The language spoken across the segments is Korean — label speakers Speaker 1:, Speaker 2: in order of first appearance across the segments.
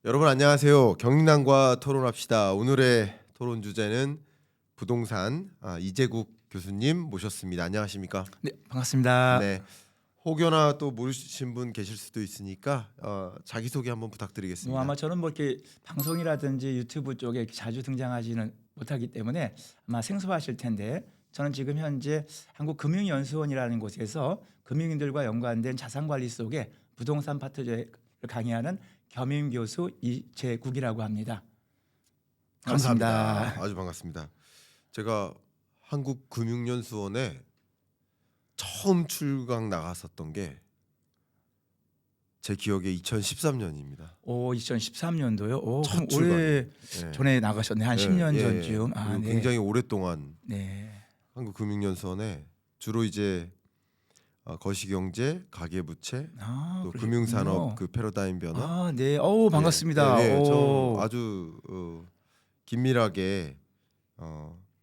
Speaker 1: 여러분 안녕하세요. 경린남과 토론합시다. 오늘의 토론 주제는 부동산 이재국 교수님 모셨습니다. 안녕하십니까?
Speaker 2: 네, 반갑습니다.
Speaker 1: 네. 혹여나 또 모르신 분 계실 수도 있으니까 자기 소개 한번 부탁드리겠습니다.
Speaker 2: 아마 저는 이렇게 방송이라든지 유튜브 쪽에 이렇게 자주 등장하지는 못하기 때문에 아마 생소하실 텐데 저는 지금 현재 한국금융연수원이라는 곳에서 금융인들과 연관된 자산관리 속에 부동산 파트를 강의하는 겸임 교수 이재국이라고 합니다.
Speaker 1: 감사합니다. 아주 반갑습니다. 제가 한국금융연수원에 처음 출강 나갔었던 게 제 기억에 2013년입니다.
Speaker 2: 오, 2013년도요. 오,
Speaker 1: 첫
Speaker 2: 그럼 올해
Speaker 1: 출강이요. 예.
Speaker 2: 전에 나가셨네. 한 10년 전쯤.
Speaker 1: 그리고
Speaker 2: 네.
Speaker 1: 굉장히 오랫동안
Speaker 2: 네.
Speaker 1: 한국금융연수원에 주로 이제 거시경제, 가계부채, 또
Speaker 2: 그러셨군요.
Speaker 1: 금융산업 그 패러다임 변화.
Speaker 2: 네. 어우, 반갑습니다.
Speaker 1: 좀 아주 긴밀하게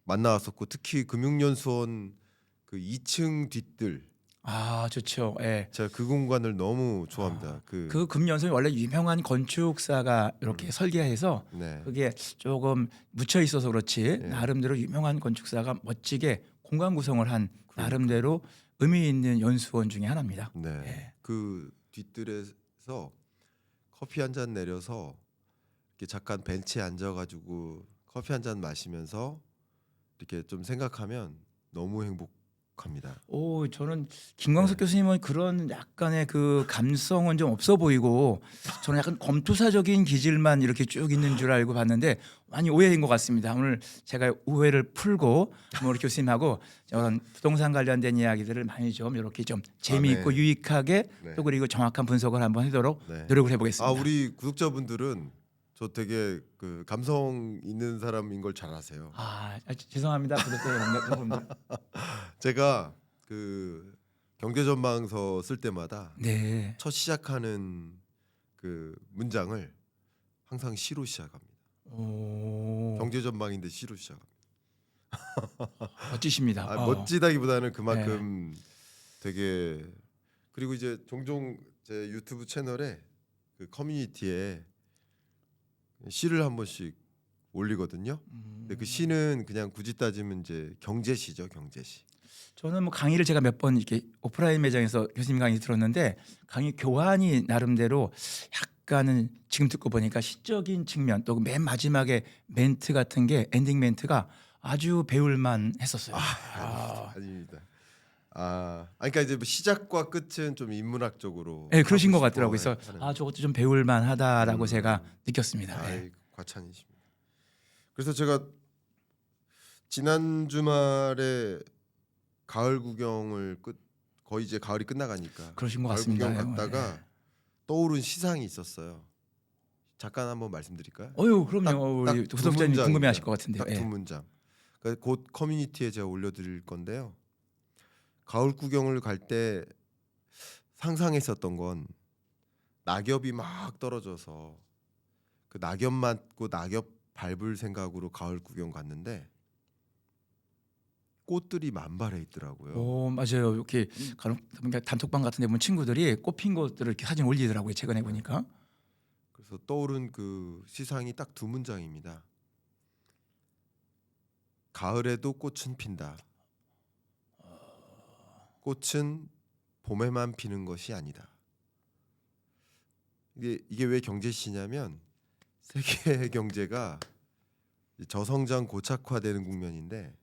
Speaker 1: 만나왔었고 특히 금융연수원 그 2층 뒷뜰
Speaker 2: 좋죠. 예.
Speaker 1: 제가 그 공간을 너무 좋아합니다.
Speaker 2: 그 금연선이 원래 유명한 건축사가 이렇게 설계해서
Speaker 1: 네.
Speaker 2: 그게 조금 묻혀 있어서 그렇지
Speaker 1: 네.
Speaker 2: 나름대로 유명한 건축사가 멋지게 공간 구성을 한 나름대로 의미 있는 연수원 중에 하나입니다.
Speaker 1: 네.
Speaker 2: 예.
Speaker 1: 그 뒷뜰에서 커피 한 잔 내려서 이렇게 잠깐 벤치에 앉아가지고 커피 한 잔 마시면서 이렇게 좀 생각하면 너무 행복합니다.
Speaker 2: 저는 김광석 교수님은 그런 약간의 그 감성은 좀 없어 보이고 저는 약간 검투사적인 기질만 이렇게 쭉 있는 줄 알고 봤는데 많이 오해인 것 같습니다. 오늘 제가 오해를 풀고 우리 교수님하고 저런 부동산 관련된 이야기들을 많이 좀 이렇게 좀 재미있고
Speaker 1: 네.
Speaker 2: 유익하게
Speaker 1: 네.
Speaker 2: 또 그리고 정확한 분석을 한번 하도록
Speaker 1: 네.
Speaker 2: 노력을 해보겠습니다.
Speaker 1: 우리 구독자분들은 저 되게 그 감성 있는 사람인 걸 잘 아세요.
Speaker 2: 죄송합니다. 구독자 여러분들.
Speaker 1: 제가 그 경제전망서 쓸 때마다
Speaker 2: 네.
Speaker 1: 첫 시작하는 그 문장을 항상 시로 시작합니다. 경제전망인데 시로 시작합니다.
Speaker 2: 멋지십니다.
Speaker 1: 멋지다기보다는 그만큼 되게 그리고 이제 종종 제 유튜브 채널에 그 커뮤니티에 시를 한 번씩 올리거든요. 근데 그 시는 그냥 굳이 따지면 이제 경제시죠, 경제시.
Speaker 2: 저는 강의를 제가 몇 번 이렇게 오프라인 매장에서 교수님 강의 들었는데 강의 교환이 나름대로 약간은 지금 듣고 보니까 시적인 측면 또 맨 마지막에 멘트 같은 게 엔딩 멘트가 아주 배울만 했었어요.
Speaker 1: 아닙니다. 그러니까 이제 뭐 시작과 끝은 좀 인문학적으로.
Speaker 2: 네, 그러신 것
Speaker 1: 하고
Speaker 2: 같더라고요.
Speaker 1: 싶어
Speaker 2: 그래서
Speaker 1: 하는.
Speaker 2: 저것도 좀 배울만하다라고 제가 느꼈습니다. 네.
Speaker 1: 과찬이십니다. 그래서 제가 지난 주말에 가을 구경을 거의 이제 가을이 끝나가니까
Speaker 2: 그러신 것
Speaker 1: 가을
Speaker 2: 같습니다.
Speaker 1: 구경 갔다가 떠오른 시상이 있었어요. 잠깐 한번 말씀드릴까요?
Speaker 2: 그럼요. 우리
Speaker 1: 두
Speaker 2: 구독자님
Speaker 1: 문장입니다.
Speaker 2: 궁금해하실 것 같은데요.
Speaker 1: 딱 두 문장. 그러니까 곧 커뮤니티에 제가 올려드릴 건데요. 가을 구경을 갈 때 상상했었던 건 낙엽이 막 떨어져서 그 낙엽 맞고 낙엽 밟을 생각으로 가을 구경 갔는데 꽃들이 만발해 있더라고요.
Speaker 2: 맞아요. 이렇게 그러니까 단톡방 같은 데 보면 친구들이 꽃핀 것들을 이렇게 사진 올리더라고요. 최근에 보니까.
Speaker 1: 그래서 떠오른 그 시상이 딱 두 문장입니다. 가을에도 꽃은 핀다. 꽃은 봄에만 피는 것이 아니다. 이게 왜 경제시냐면 세계 경제가 저성장 고착화되는 국면인데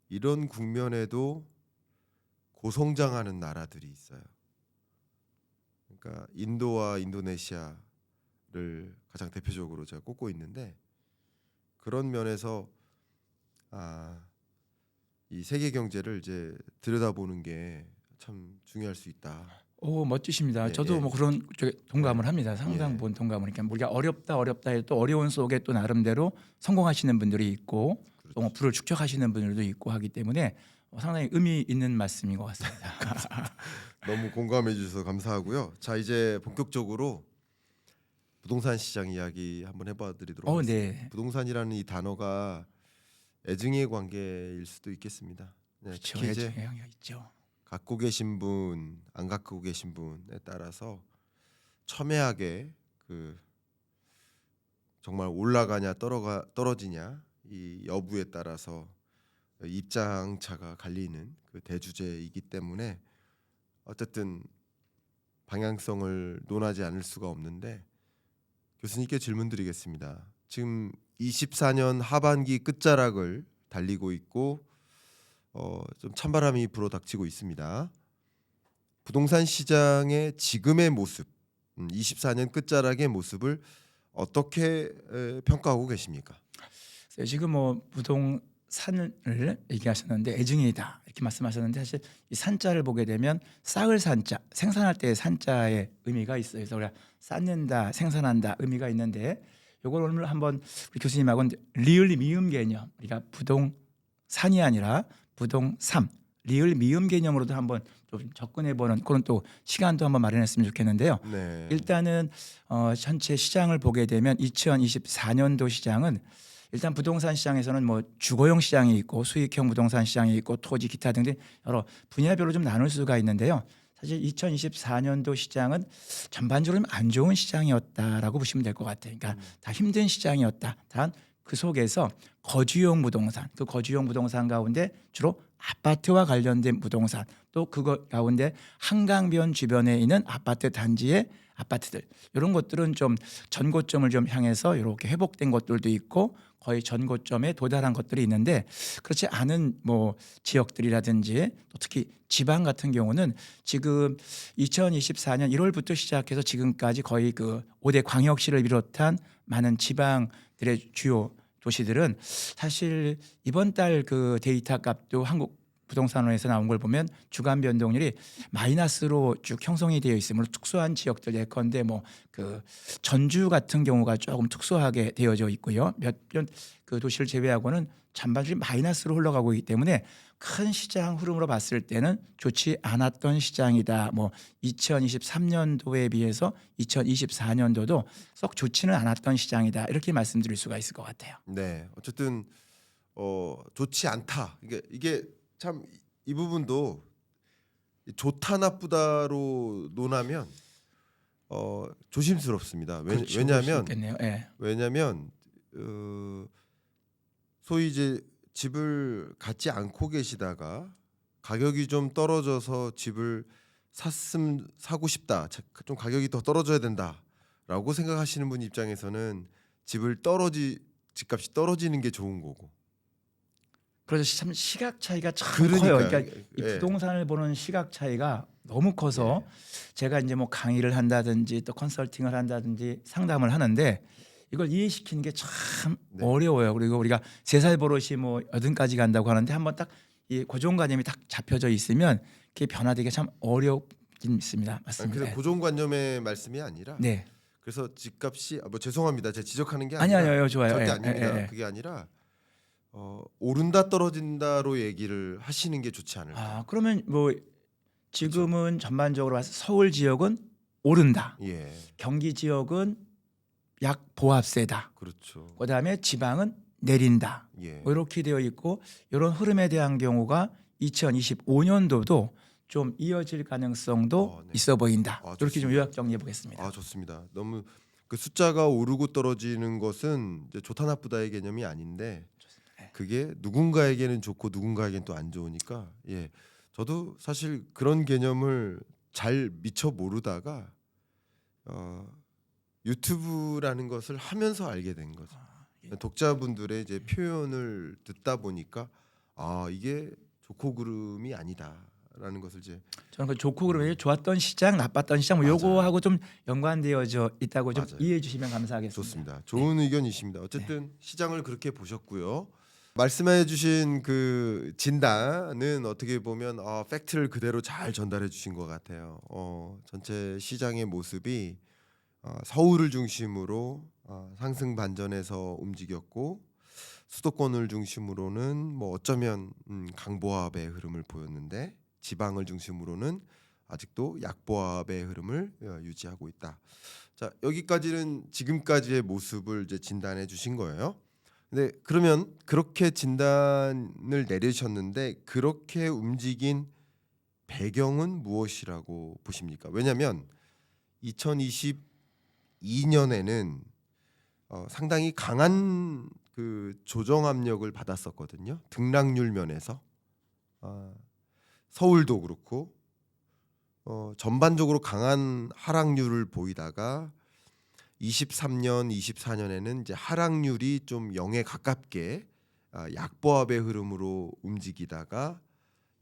Speaker 1: 이런 국면에도 고성장하는 나라들이 있어요. 그러니까 인도와 인도네시아를 가장 대표적으로 제가 꼽고 있는데 그런 면에서 이 세계 경제를 이제 들여다보는 게 참 중요할 수 있다.
Speaker 2: 멋지십니다.
Speaker 1: 예,
Speaker 2: 저도
Speaker 1: 예.
Speaker 2: 뭐 그런 쪽에 동감을 합니다. 상당 부분 동감을. 그러니까 우리가 어렵다 해도 또 어려운 속에 또 나름대로 성공하시는 분들이 있고 또 뭐 부를 축적하시는 분들도 있고 하기 때문에 상당히 의미 있는 말씀인 것 같습니다.
Speaker 1: 너무 공감해 주셔서 감사하고요. 자 이제 본격적으로 부동산 시장 이야기 한번 해봐드리도록 하겠습니다.
Speaker 2: 네.
Speaker 1: 부동산이라는 이 단어가 애증의 관계일 수도 있겠습니다. 네,
Speaker 2: 그렇죠.
Speaker 1: 특히 이제
Speaker 2: 영향이 있죠.
Speaker 1: 갖고 계신 분, 안 갖고 계신 분에 따라서 첨예하게 그 정말 올라가냐 떨어지냐 이 여부에 따라서 입장차가 갈리는 그 대주제이기 때문에 어쨌든 방향성을 논하지 않을 수가 없는데 교수님께 질문드리겠습니다. 지금 24년 하반기 끝자락을 달리고 있고 좀 찬바람이 불어닥치고 있습니다. 부동산 시장의 지금의 모습, 24년 끝자락의 모습을 어떻게 평가하고 계십니까?
Speaker 2: 지금 뭐 부동산을 얘기하셨는데 애증이다 이렇게 말씀하셨는데 사실 이 산자를 보게 되면 쌓을 산자, 생산할 때의 산자의 의미가 있어요. 그래서 우리가 쌓는다, 생산한다 의미가 있는데 이걸 오늘 한번 우리 교수님하고는 리을 미음 개념, 우리가 부동산이 아니라 부동산 리을 미음 개념으로도 한번 좀 접근해보는 그런 또 시간도 한번 마련했으면 좋겠는데요.
Speaker 1: 네.
Speaker 2: 일단은 전체 시장을 보게 되면 2024년도 시장은 일단 부동산 시장에서는 뭐 주거용 시장이 있고 수익형 부동산 시장이 있고 토지 기타 등등 여러 분야별로 좀 나눌 수가 있는데요. 사실 2024년도 시장은 전반적으로 좀 안 좋은 시장이었다라고 보시면 될 것 같아요. 그러니까 다 힘든 시장이었다. 단 그 속에서 거주용 부동산, 그 거주용 부동산 가운데 주로 아파트와 관련된 부동산, 또 그거 가운데 한강변 주변에 있는 아파트 단지의 아파트들 이런 것들은 좀 전고점을 좀 향해서 이렇게 회복된 것들도 있고 거의 전고점에 도달한 것들이 있는데 그렇지 않은 뭐 지역들이라든지 또 특히 지방 같은 경우는 지금 2024년 1월부터 시작해서 지금까지 거의 그 5대 광역시를 비롯한 많은 지방들의 주요 도시들은 사실 이번 달 그 데이터 값도 한국 부동산원에서 나온 걸 보면 주간 변동률이 마이너스로 쭉 형성이 되어 있으므로 특수한 지역들 예컨대 뭐 그 전주 같은 경우가 조금 특수하게 되어져 있고요. 몇몇 그 도시를 제외하고는 전반적으로 마이너스로 흘러가고 있기 때문에 큰 시장 흐름으로 봤을 때는 좋지 않았던 시장이다. 뭐 2023년도에 비해서 2024년도도 썩 좋지는 않았던 시장이다. 이렇게 말씀드릴 수가 있을 것 같아요.
Speaker 1: 네. 어쨌든 좋지 않다. 이게 참 이 부분도 좋다 나쁘다로 논하면 조심스럽습니다.
Speaker 2: 그렇죠. 그럴 수
Speaker 1: 왜냐하면
Speaker 2: 있겠네요. 예.
Speaker 1: 왜냐하면 소위 이제 집을 갖지 않고 계시다가 가격이 좀 떨어져서 집을 사고 싶다. 좀 가격이 더 떨어져야 된다라고 생각하시는 분 입장에서는 집값이 떨어지는 게 좋은 거고.
Speaker 2: 그래서 참 시각 차이가 참 커요.
Speaker 1: 그러니까요.
Speaker 2: 그러니까 이
Speaker 1: 예.
Speaker 2: 부동산을 보는 시각 차이가 너무 커서 제가 이제 뭐 강의를 한다든지 또 컨설팅을 한다든지 상담을 하는데 이걸 이해시키는 게 참
Speaker 1: 네.
Speaker 2: 어려워요. 그리고 우리가 3살 버릇이 뭐 80까지 간다고 하는데 한번 딱 이 고정관념이 딱 잡혀져 있으면 그게 변화되기가 참 어렵긴 있습니다.
Speaker 1: 아니,
Speaker 2: 맞습니다.
Speaker 1: 그래서 고정관념의 말씀이 아니라
Speaker 2: 네.
Speaker 1: 그래서 집값이 뭐 죄송합니다. 제가 지적하는 게
Speaker 2: 아니요,
Speaker 1: 아니라
Speaker 2: 아니요, 좋아요.
Speaker 1: 절대
Speaker 2: 예,
Speaker 1: 아닙니다.
Speaker 2: 예, 예.
Speaker 1: 그게 아니라 오른다 떨어진다로 얘기를 하시는 게 좋지 않을까.
Speaker 2: 아, 그러면 뭐 지금은 전반적으로 봐서 서울 지역은 오른다.
Speaker 1: 예,
Speaker 2: 경기 지역은 약 보합세다.
Speaker 1: 그렇죠.
Speaker 2: 그다음에 지방은 내린다.
Speaker 1: 예,
Speaker 2: 뭐 이렇게 되어 있고 이런 흐름에 대한 경우가 2025년도도 좀 이어질 가능성도
Speaker 1: 네.
Speaker 2: 있어 보인다.
Speaker 1: 아,
Speaker 2: 이렇게 좀
Speaker 1: 좋습니다.
Speaker 2: 요약 정리해 보겠습니다.
Speaker 1: 아, 좋습니다. 너무 그 숫자가 오르고 떨어지는 것은 이제 좋다 나쁘다의 개념이 아닌데
Speaker 2: 네.
Speaker 1: 그게 누군가에게는 좋고 누군가에게는 또 안 좋으니까 예, 저도 사실 그런 개념을 잘 미처 모르다가 유튜브라는 것을 하면서 알게 된 거죠.
Speaker 2: 예.
Speaker 1: 독자분들의 이제 표현을 듣다 보니까 아, 이게 좋고 그름이 아니다라는 것을 이제
Speaker 2: 저는 그 좋고 그러면 좋았던 시장, 나빴던 시장 뭐
Speaker 1: 맞아요.
Speaker 2: 요거하고 좀 연관되어져 있다고 좀
Speaker 1: 맞아요.
Speaker 2: 이해해 주시면 감사하겠습니다.
Speaker 1: 좋습니다. 좋은 의견이십니다. 어쨌든 시장을 그렇게 보셨고요. 말씀해주신 그 진단은 어떻게 보면 팩트를 그대로 잘 전달해 주신 것 같아요. 전체 시장의 모습이 서울을 중심으로 상승 반전에서 움직였고 수도권을 중심으로는 뭐 어쩌면 강보합의 흐름을 보였는데 지방을 중심으로는 아직도 약보합의 흐름을 유지하고 있다. 자, 여기까지는 지금까지의 모습을 이제 진단해 주신 거예요. 근데 그러면 그렇게 진단을 내리셨는데 그렇게 움직인 배경은 무엇이라고 보십니까? 왜냐하면 2022년에는 상당히 강한 그 조정 압력을 받았었거든요. 등락률 면에서 서울도 그렇고 전반적으로 강한 하락률을 보이다가 23년, 24년에는 이제 하락률이 좀 0에 가깝게 약보합의 흐름으로 움직이다가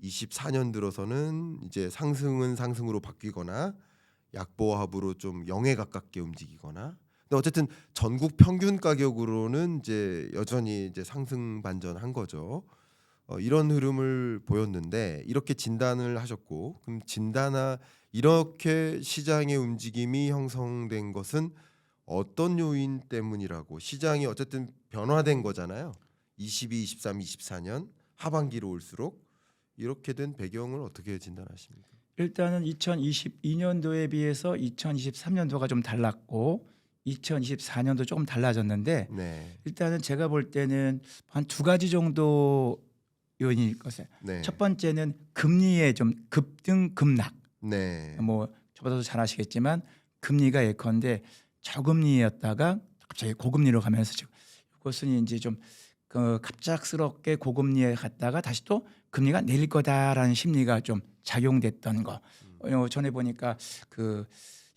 Speaker 1: 24년 들어서는 이제 상승은 상승으로 바뀌거나 약보합으로 좀 0에 가깝게 움직이거나. 근데 어쨌든 전국 평균 가격으로는 이제 여전히 이제 상승 반전한 거죠. 이런 흐름을 보였는데 이렇게 진단을 하셨고, 그럼 이렇게 시장의 움직임이 형성된 것은 어떤 요인 때문이라고? 시장이 어쨌든 변화된 거잖아요. 22, 23, 24년 하반기로 올수록 이렇게 된 배경을 어떻게 진단하십니까?
Speaker 2: 일단은 2022년도에 비해서 2023년도가 좀 달랐고 2024년도 조금 달라졌는데
Speaker 1: 네,
Speaker 2: 일단은 제가 볼 때는 한 두 가지 정도 요인일 것을.
Speaker 1: 네,
Speaker 2: 첫 번째는 금리의 좀 급등 급락.
Speaker 1: 네,
Speaker 2: 뭐 저보다도 잘 아시겠지만 금리가 예컨대 저금리였다가 갑자기 고금리로 가면서 지금 이것은 이제 좀 갑작스럽게 고금리에 갔다가 다시 또 금리가 내릴 거다라는 심리가 좀 작용됐던 거. 전에 보니까 그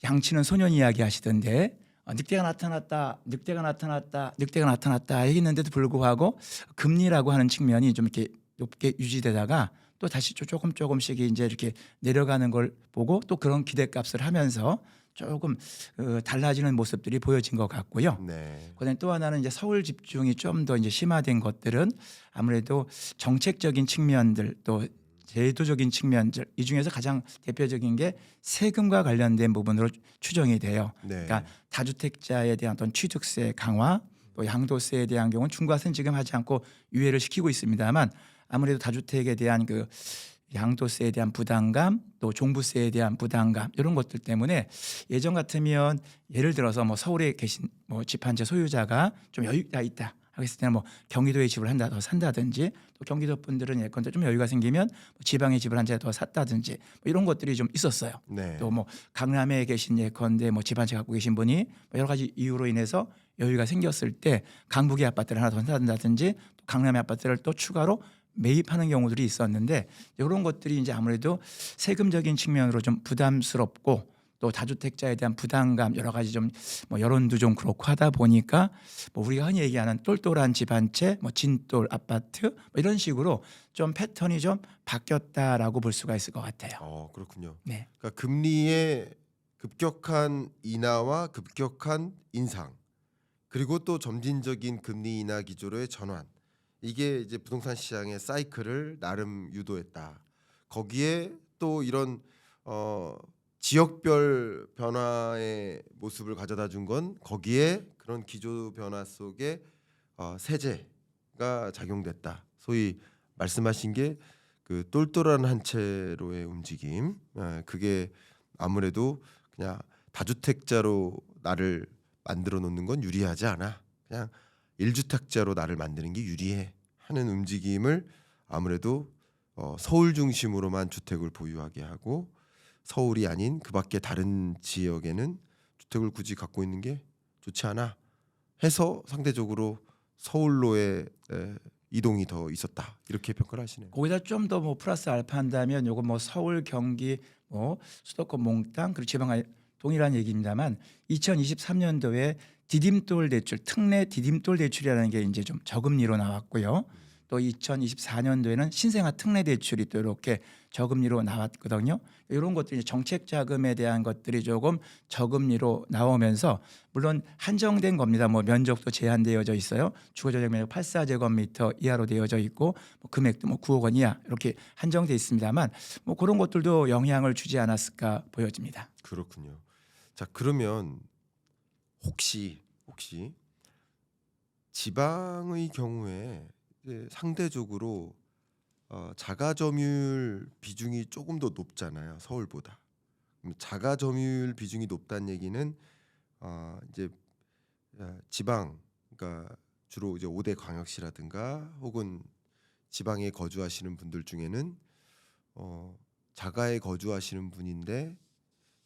Speaker 2: 양치는 소년 이야기 하시던데 늑대가 나타났다, 늑대가 나타났다, 늑대가 나타났다 했는데도 불구하고 금리라고 하는 측면이 좀 이렇게 높게 유지되다가 또 다시 조금씩 이제 이렇게 내려가는 걸 보고 또 그런 기대값을 하면서 조금 달라지는 모습들이 보여진 것 같고요.
Speaker 1: 네,
Speaker 2: 그다음에 또 하나는 이제 서울 집중이 좀 더 이제 심화된 것들은 아무래도 정책적인 측면들 또 제도적인 측면들 이 중에서 가장 대표적인 게 세금과 관련된 부분으로 추정이 돼요.
Speaker 1: 네,
Speaker 2: 그러니까 다주택자에 대한 어떤 취득세 강화 또 양도세에 대한 경우는 중과세는 지금 하지 않고 유예를 시키고 있습니다만 아무래도 다주택에 대한 그 양도세에 대한 부담감 또 종부세에 대한 부담감 이런 것들 때문에 예전 같으면 예를 들어서 뭐 서울에 계신 뭐 집 한 채 소유자가 좀 여유가 있다 하겠을 때는 뭐 경기도에 집을 한다 더 산다든지 또 경기도 분들은 예컨대 좀 여유가 생기면 뭐 지방에 집을 한 채 더 샀다든지 뭐 이런 것들이 좀 있었어요.
Speaker 1: 네,
Speaker 2: 또 뭐 강남에 계신 예컨대 뭐 집 한 채 갖고 계신 분이 뭐 여러 가지 이유로 인해서 여유가 생겼을 때 강북의 아파트를 하나 더 산다든지 또 강남의 아파트를 또 추가로 매입하는 경우들이 있었는데 이런 것들이 이제 아무래도 세금적인 측면으로 좀 부담스럽고 또 다주택자에 대한 부담감 여러 가지 좀 뭐 여론도 좀 그렇고 하다 보니까 뭐 우리가 흔히 얘기하는 똘똘한 집 한 채, 뭐 진똘 아파트 뭐 이런 식으로 좀 패턴이 좀 바뀌었다라고 볼 수가 있을 것 같아요.
Speaker 1: 그렇군요.
Speaker 2: 네.
Speaker 1: 그러니까 금리의 급격한 인하와 급격한 인상, 그리고 또 점진적인 금리 인하 기조로의 전환. 이게 이제 부동산 시장의 사이클을 나름 유도했다. 거기에 또 이런 지역별 변화의 모습을 가져다 준 건 거기에 그런 기조 변화 속에 세제가 작용됐다. 소위 말씀하신 게 그 똘똘한 한 채로의 움직임. 그게 아무래도 그냥 다주택자로 나를 만들어 놓는 건 유리하지 않아. 그냥 1주택자로 나를 만드는 게 유리해 하는 움직임을 아무래도 서울 중심으로만 주택을 보유하게 하고 서울이 아닌 그 밖에 다른 지역에는 주택을 굳이 갖고 있는 게 좋지 않아 해서 상대적으로 서울로의 이동이 더 있었다. 이렇게 평가를 하시네요.
Speaker 2: 거기다 좀 더 뭐 플러스 알파 한다면 요거 뭐 서울, 경기, 뭐 수도권 몽땅 그리고 지방 동일한 얘기입니다만 2023년도에 디딤돌 대출, 특례 디딤돌 대출이라는 게 이제 좀 저금리로 나왔고요. 또 2024년도에는 신생아 특례 대출이 또 이렇게 저금리로 나왔거든요. 이런 것들이 정책 자금에 대한 것들이 조금 저금리로 나오면서 물론 한정된 겁니다. 뭐 면적도 제한되어져 있어요. 주거전용 면적 84제곱미터 이하로 되어져 있고 뭐 금액도 뭐 9억 원 이하 이렇게 한정돼 있습니다만 뭐 그런 것들도 영향을 주지 않았을까 보여집니다.
Speaker 1: 그렇군요. 자, 그러면 혹시 지방의 경우에 이제 상대적으로 자가 점유율 비중이 조금 더 높잖아요, 서울보다. 그럼 자가 점유율 비중이 높다는 얘기는 이제 지방, 그러니까 주로 이제 5대 광역시라든가 혹은 지방에 거주하시는 분들 중에는 자가에 거주하시는 분인데,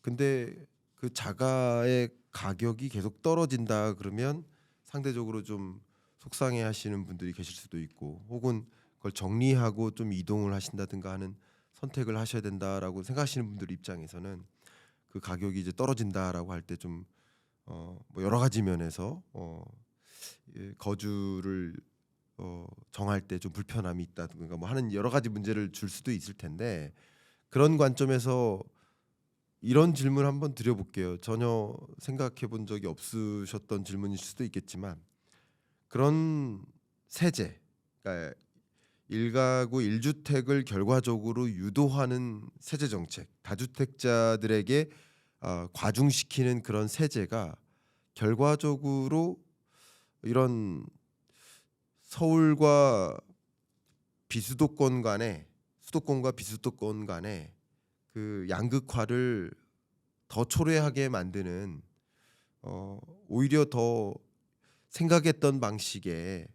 Speaker 1: 근데 그 자가의 가격이 계속 떨어진다 그러면 상대적으로 좀 속상해하시는 분들이 계실 수도 있고, 혹은 그걸 정리하고 좀 이동을 하신다든가 하는 선택을 하셔야 된다라고 생각하시는 분들 입장에서는 그 가격이 이제 떨어진다라고 할 때 좀 뭐 여러 가지 면에서 거주를 정할 때 좀 불편함이 있다든가 뭐 하는 여러 가지 문제를 줄 수도 있을 텐데, 그런 관점에서 이런 질문 한번 드려볼게요. 전혀 생각해 본 적이 없으셨던 질문일 수도 있겠지만, 그런 세제, 그러니까 일가구 1주택을 결과적으로 유도하는 세제 정책, 다주택자들에게 과중시키는 그런 세제가 결과적으로 이런 서울과 비수도권 간의, 수도권과 비수도권 간의 그 양극화를 더 초래하게 만드는, 오히려 더 생각했던 방식에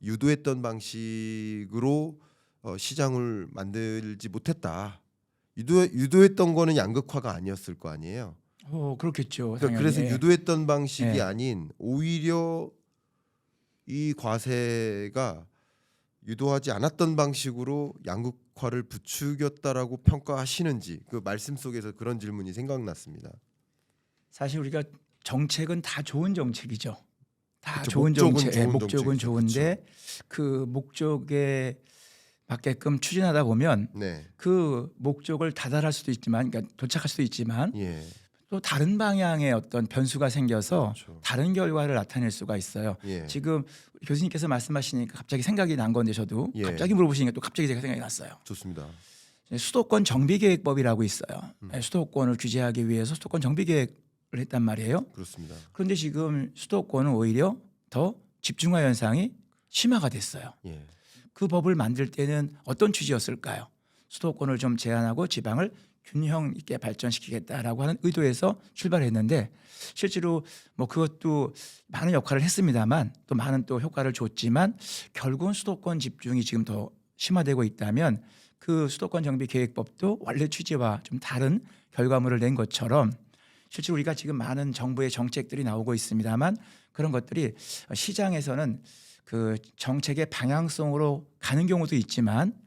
Speaker 1: 유도했던 방식으로 시장을 만들지 못했다. 유도했던 거는 양극화가 아니었을 거 아니에요.
Speaker 2: 그렇겠죠.
Speaker 1: 그러니까
Speaker 2: 당연히.
Speaker 1: 그래서
Speaker 2: 예.
Speaker 1: 유도했던 방식이
Speaker 2: 예.
Speaker 1: 아닌 오히려 이 과세가 유도하지 않았던 방식으로 양극화를 부추겼다라고 평가하시는지, 그 말씀 속에서 그런 질문이 생각났습니다.
Speaker 2: 사실 우리가 정책은 다 좋은 정책이죠. 다
Speaker 1: 그쵸,
Speaker 2: 좋은
Speaker 1: 목적은
Speaker 2: 정책,
Speaker 1: 좋은
Speaker 2: 목적은
Speaker 1: 정책이죠. 그쵸.
Speaker 2: 좋은데 그 목적에 맞게끔 추진하다 보면
Speaker 1: 네,
Speaker 2: 그 목적을 다달할 수도 있지만, 그러니까 도착할 수도 있지만
Speaker 1: 예,
Speaker 2: 또 다른 방향의 어떤 변수가 생겨서
Speaker 1: 그렇죠.
Speaker 2: 다른 결과를 나타낼 수가 있어요.
Speaker 1: 예,
Speaker 2: 지금 교수님께서 말씀하시니까 갑자기 생각이 난 건데, 저도
Speaker 1: 예.
Speaker 2: 갑자기 물어보시니까 또 갑자기 제가 생각이 났어요.
Speaker 1: 좋습니다.
Speaker 2: 수도권 정비계획법이라고 있어요.
Speaker 1: 음.
Speaker 2: 수도권을 규제하기 위해서 수도권 정비계획을 했단 말이에요.
Speaker 1: 그렇습니다.
Speaker 2: 그런데 지금 수도권은 오히려 더 집중화 현상이 심화가 됐어요.
Speaker 1: 예,
Speaker 2: 그 법을 만들 때는 어떤 취지였을까요? 수도권을 좀 제한하고 지방을 균형 있게 발전시키겠다라고 하는 의도에서 출발했는데, 실제로 뭐 그것도 많은 역할을 했습니다만, 또 많은 또 효과를 줬지만, 결국은 수도권 집중이 지금 더 심화되고 있다면 그 수도권 정비 계획법도 원래 취지와 좀 다른 결과물을 낸 것처럼, 실제로 우리가 지금 많은 정부의 정책들이 나오고 있습니다만, 그런 것들이 시장에서는 그 정책의 방향성으로 가는 경우도 있지만,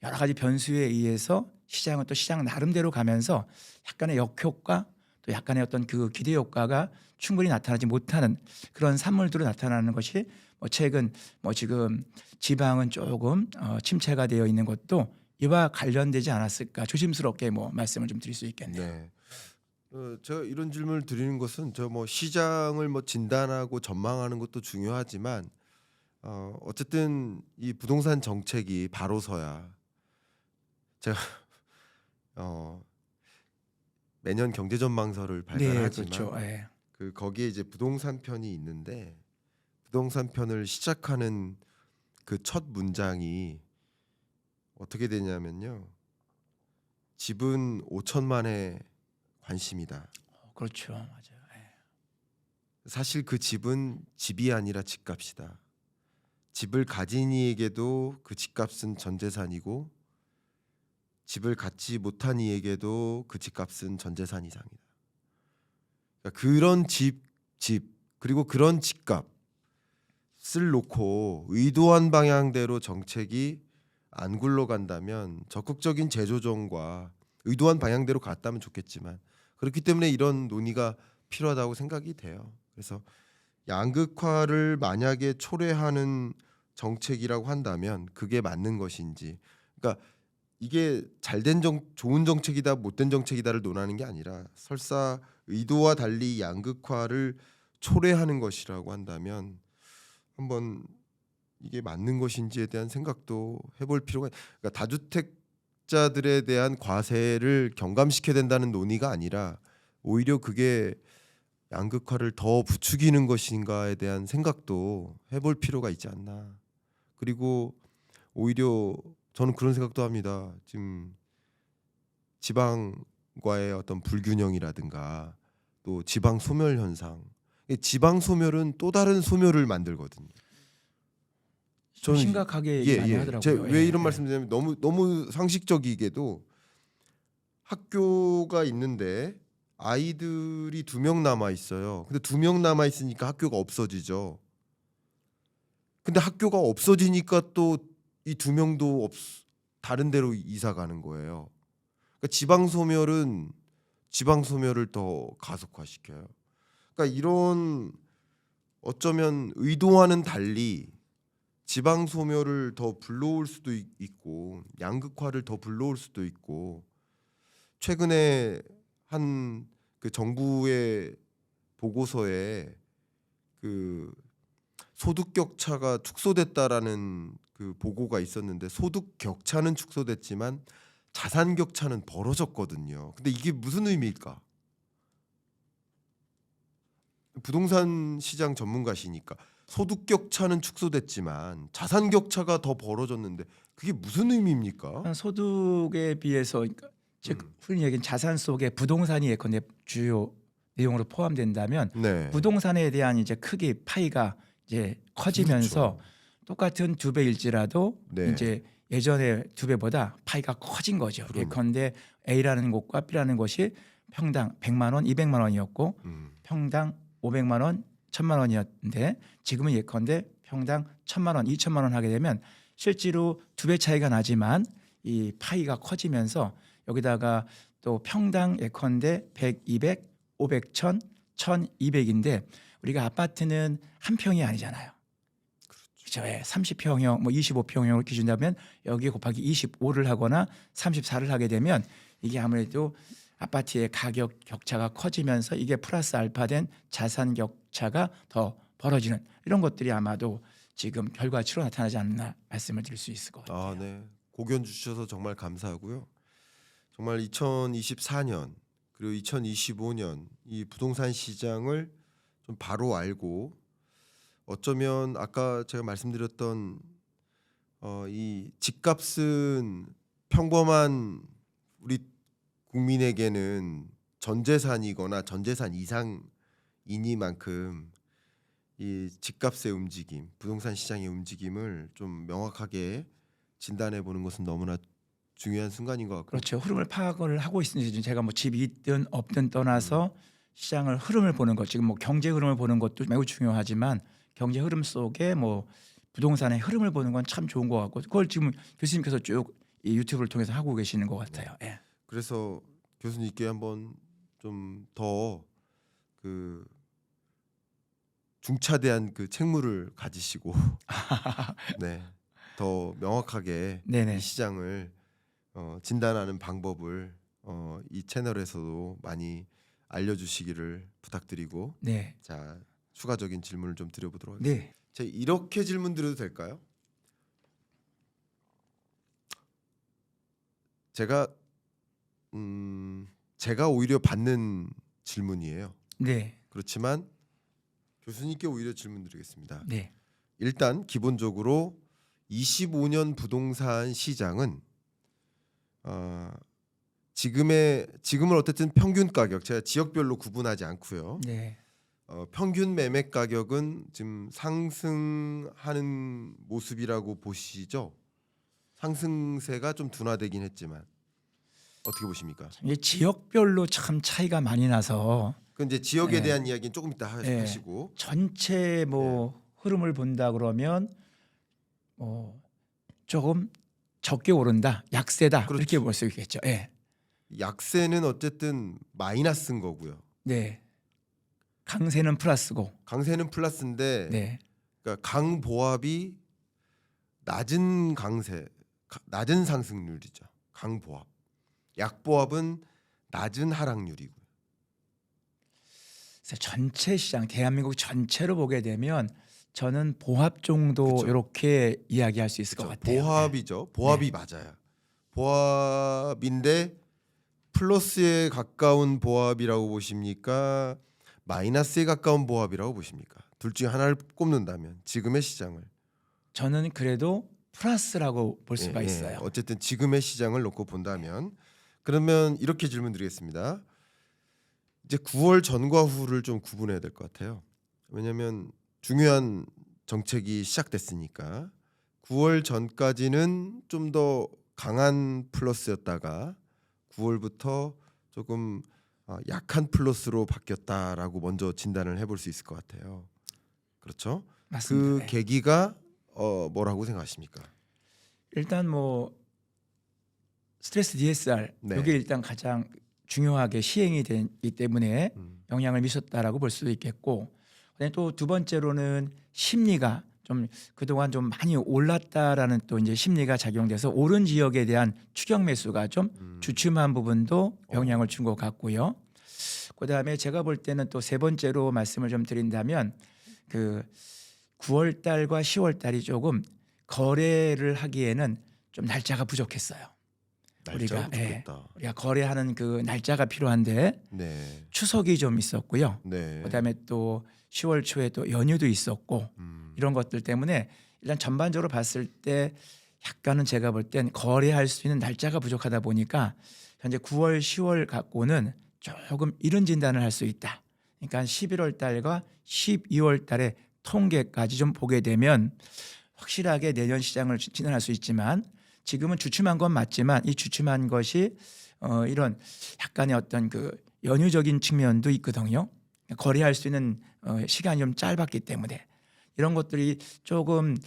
Speaker 2: 여러 가지 변수에 의해서 시장은 또 시장 나름대로 가면서 약간의 역효과, 또 약간의 어떤 그 기대 효과가 충분히 나타나지 못하는 그런 산물들로 나타나는 것이, 뭐 최근 뭐 지금 지방은 조금 침체가 되어 있는 것도 이와 관련되지 않았을까, 조심스럽게 뭐 말씀을 좀 드릴 수 있겠네요.
Speaker 1: 네. 제가 이런 질문을 드리는 것은, 저 뭐 시장을 뭐 진단하고 전망하는 것도 중요하지만, 어쨌든 이 부동산 정책이 바로 서야, 제가 어, 매년 경제 전망서를
Speaker 2: 네,
Speaker 1: 발간하지만
Speaker 2: 그렇죠. 예.
Speaker 1: 그 거기에 이제 부동산 편이 있는데, 부동산 편을 시작하는 그 첫 문장이 어떻게 되냐면요. 집은 5천만에 관심이다.
Speaker 2: 그렇죠. 맞아요. 예.
Speaker 1: 사실 그 집은 집이 아니라 집값이다. 집을 가진 이에게도 그 집값은 전 재산이고, 집을 갖지 못한 이에게도 그 집값은 전 재산 이상이다. 그러니까 그런 집 그리고 그런 집값을 놓고 의도한 방향대로 정책이 안 굴러간다면, 적극적인 재조정과 의도한 방향대로 갔다면 좋겠지만, 그렇기 때문에 이런 논의가 필요하다고 생각이 돼요. 그래서 양극화를 만약에 초래하는 정책이라고 한다면 그게 맞는 것인지, 그러니까 이게 잘된 좋은 정책이다 못된 정책이다를 논하는 게 아니라, 설사 의도와 달리 양극화를 초래하는 것이라고 한다면 한번 이게 맞는 것인지에 대한 생각도 해볼 필요가, 그러니까 다주택자들에 대한 과세를 경감시켜야 된다는 논의가 아니라, 오히려 그게 양극화를 더 부추기는 것인가에 대한 생각도 해볼 필요가 있지 않나. 그리고 오히려 저는 그런 생각도 합니다. 지금 지방과의 어떤 불균형이라든가 또 지방 소멸 현상, 이 지방 소멸은 또 다른 소멸을 만들거든요.
Speaker 2: 좀
Speaker 1: 저는
Speaker 2: 심각하게 얘기 많이 하더라고요.
Speaker 1: 제가 왜
Speaker 2: 예,
Speaker 1: 이런
Speaker 2: 예.
Speaker 1: 말씀드리냐면, 너무 상식적이게도 학교가 있는데 아이들이 2명 남아 있어요. 근데 2명 남아 있으니까 학교가 없어지죠. 근데 학교가 없어지니까 또 이 두 명도 다른 데로 이사 가는 거예요. 그러니까 지방 소멸을 더 가속화시켜요. 그러니까 이런 어쩌면 의도와는 달리 지방 소멸을 더 불러올 수도 있고 양극화를 더 불러올 수도 있고 최근에 한 그 정부의 보고서에 그 소득 격차가 축소됐다라는 그 보고가 있었는데 소득 격차는 축소됐지만 자산 격차는 벌어졌거든요. 근데 이게 무슨 의미일까? 부동산 시장 전문가시니까 소득 격차는 축소됐지만 자산 격차가 더 벌어졌는데 그게 무슨 의미입니까?
Speaker 2: 소득에 비해서 그러니까 즉 흔히 얘기하는 자산 속에 부동산이 예컨대 주요 내용으로 포함된다면
Speaker 1: 네.
Speaker 2: 부동산에 대한 이제 크기 파이가 이제 커지면서
Speaker 1: 그렇죠.
Speaker 2: 똑같은 2배일지라도
Speaker 1: 네.
Speaker 2: 이제 예전에 2배보다 파이가 커진 거죠.
Speaker 1: 그러니까.
Speaker 2: 예컨대 A라는 곳과 B라는 곳이 평당 100만 원, 200만 원이었고 평당 500만 원, 1000만 원이었는데 지금은 예컨대 평당 1000만 원, 2000만 원 하게 되면 실제로 2배 차이가 나지만 이 파이가 커지면서 여기다가 또 평당 예컨대 100, 200, 500, 1000, 1200인데 우리가 아파트는 한 평이 아니잖아요. 그렇죠. 30평형, 뭐 25평형을 기준하면 여기 곱하기 25를 하거나 34를 하게 되면 이게 아무래도 아파트의 가격 격차가 커지면서 이게 플러스 알파된 자산 격차가 더 벌어지는 이런 것들이 아마도 지금 결과치로 나타나지 않나 말씀을 드릴 수 있을 것 같아요.
Speaker 1: 아, 네. 고견 주셔서 정말 감사하고요. 정말 2024년 그리고 2025년 이 부동산 시장을 좀 바로 알고 어쩌면 아까 제가 말씀드렸던 이 집값은 평범한 우리 국민에게는 전 재산이거나 전 재산 이상이니만큼 이 집값의 움직임, 부동산 시장의 움직임을 좀 명확하게 진단해 보는 것은 너무나 중요한 순간인 것 같고.
Speaker 2: 그렇죠. 흐름을 파악을 하고 있는지 제가 뭐 집이 있든 없든 떠나서 시장을 흐름을 보는 것, 지금 뭐 경제 흐름을 보는 것도 매우 중요하지만 경제 흐름 속에 뭐 부동산의 흐름을 보는 건 참 좋은 것 같고 그걸 지금 교수님께서 쭉 이 유튜브를 통해서 하고 계시는 것 같아요. 예.
Speaker 1: 그래서 교수님께 한번 좀 더 그 중차대한 그 책무를 가지시고 네, 더 명확하게
Speaker 2: 네네.
Speaker 1: 이 시장을 진단하는 방법을 이 채널에서도 많이 알려주시기를 부탁드리고
Speaker 2: 네.
Speaker 1: 자 추가적인 질문을 좀 드려보도록 하겠습니다.
Speaker 2: 네.
Speaker 1: 제가 이렇게 질문 드려도 될까요? 제가 오히려 받는 질문이에요.
Speaker 2: 네.
Speaker 1: 그렇지만 교수님께 오히려 질문 드리겠습니다.
Speaker 2: 네.
Speaker 1: 일단 기본적으로 25년 부동산 시장은 지금은 어쨌든 평균 가격 제가 지역별로 구분하지 않고요.
Speaker 2: 네.
Speaker 1: 평균 매매 가격은 지금 상승하는 모습이라고 보시죠? 상승세가 좀 둔화되긴 했지만 어떻게 보십니까?
Speaker 2: 이게 지역별로 참 차이가 많이 나서
Speaker 1: 그 이제 지역에
Speaker 2: 네.
Speaker 1: 대한 이야기는 조금 이따
Speaker 2: 네.
Speaker 1: 하시고
Speaker 2: 전체 뭐 흐름을 본다 그러면 조금 적게 오른다, 약세다
Speaker 1: 그렇죠.
Speaker 2: 이렇게 볼 수 있겠죠. 예.
Speaker 1: 약세는 어쨌든 마이너스인 거고요.
Speaker 2: 네. 강세는 플러스고.
Speaker 1: 강세는 플러스인데
Speaker 2: 네.
Speaker 1: 그러니까 강보합이 낮은 상승률이죠. 강보합. 약보합은 낮은 하락률이고요.
Speaker 2: 그래서 전체 시장 대한민국 전체로 보게 되면 저는 보합 정도
Speaker 1: 그쵸.
Speaker 2: 이렇게 이야기할 수 있을 것
Speaker 1: 그렇죠.
Speaker 2: 같아요.
Speaker 1: 보합이죠. 보합이 맞아요. 보합인데 플러스에 가까운 보합이라고 보십니까? 마이너스에 가까운 보합이라고 보십니까? 둘 중에 하나를 꼽는다면 지금의 시장을
Speaker 2: 저는 그래도 플러스라고 볼 수가 있어요.
Speaker 1: 어쨌든 지금의 시장을 놓고 본다면 그러면 이렇게 질문드리겠습니다. 이제 9월 전과 후를 좀 구분해야 될 것 같아요. 왜냐하면 중요한 정책이 시작됐으니까 9월 전까지는 좀 더 강한 플러스였다가 9월부터 조금 약한 플러스로 바뀌었다라고 먼저 진단을 해볼 수 있을 것 같아요. 그렇죠?
Speaker 2: 맞습니다.
Speaker 1: 그 계기가 뭐라고 생각하십니까?
Speaker 2: 일단 뭐 스트레스 DSR
Speaker 1: 네.
Speaker 2: 이게 일단 가장 중요하게 시행이 되기 때문에
Speaker 1: 음.
Speaker 2: 영향을 미쳤다라고 볼 수도 있겠고, 그다음에 또 두 번째로는 심리가 좀 그동안 좀 많이 올랐다라는 또 이제 심리가 작용돼서 오른 지역에 대한 추격 매수가 좀 주춤한 부분도 영향을 준 것 같고요. 그다음에 제가 볼 때는 또 세 번째로 말씀을 좀 드린다면 그 9월 달과 10월 달이 조금 거래를 하기에는 좀 날짜가 부족했어요.
Speaker 1: 날짜가 부족했다.
Speaker 2: 우리가 거래하는 그 날짜가 필요한데
Speaker 1: 네.
Speaker 2: 추석이 좀 있었고요.
Speaker 1: 네.
Speaker 2: 그다음에 또 10월 초에 또 연휴도 있었고 이런 것들 때문에 일단 전반적으로 봤을 때 약간은 제가 볼 땐 거래할 수 있는 날짜가 부족하다 보니까 현재 9월, 10월 갖고는 조금 이른 진단을 할 수 있다. 그러니까 11월 달과 12월 달의 통계까지 좀 보게 되면 확실하게 내년 시장을 진단할 수 있지만, 지금은 주춤한 건 맞지만 이 주춤한 것이 이런 약간의 어떤 그 연휴적인 측면도 있거든요. 거래할 수 있는 시간이 좀 짧았기 때문에 이런 것들이 조금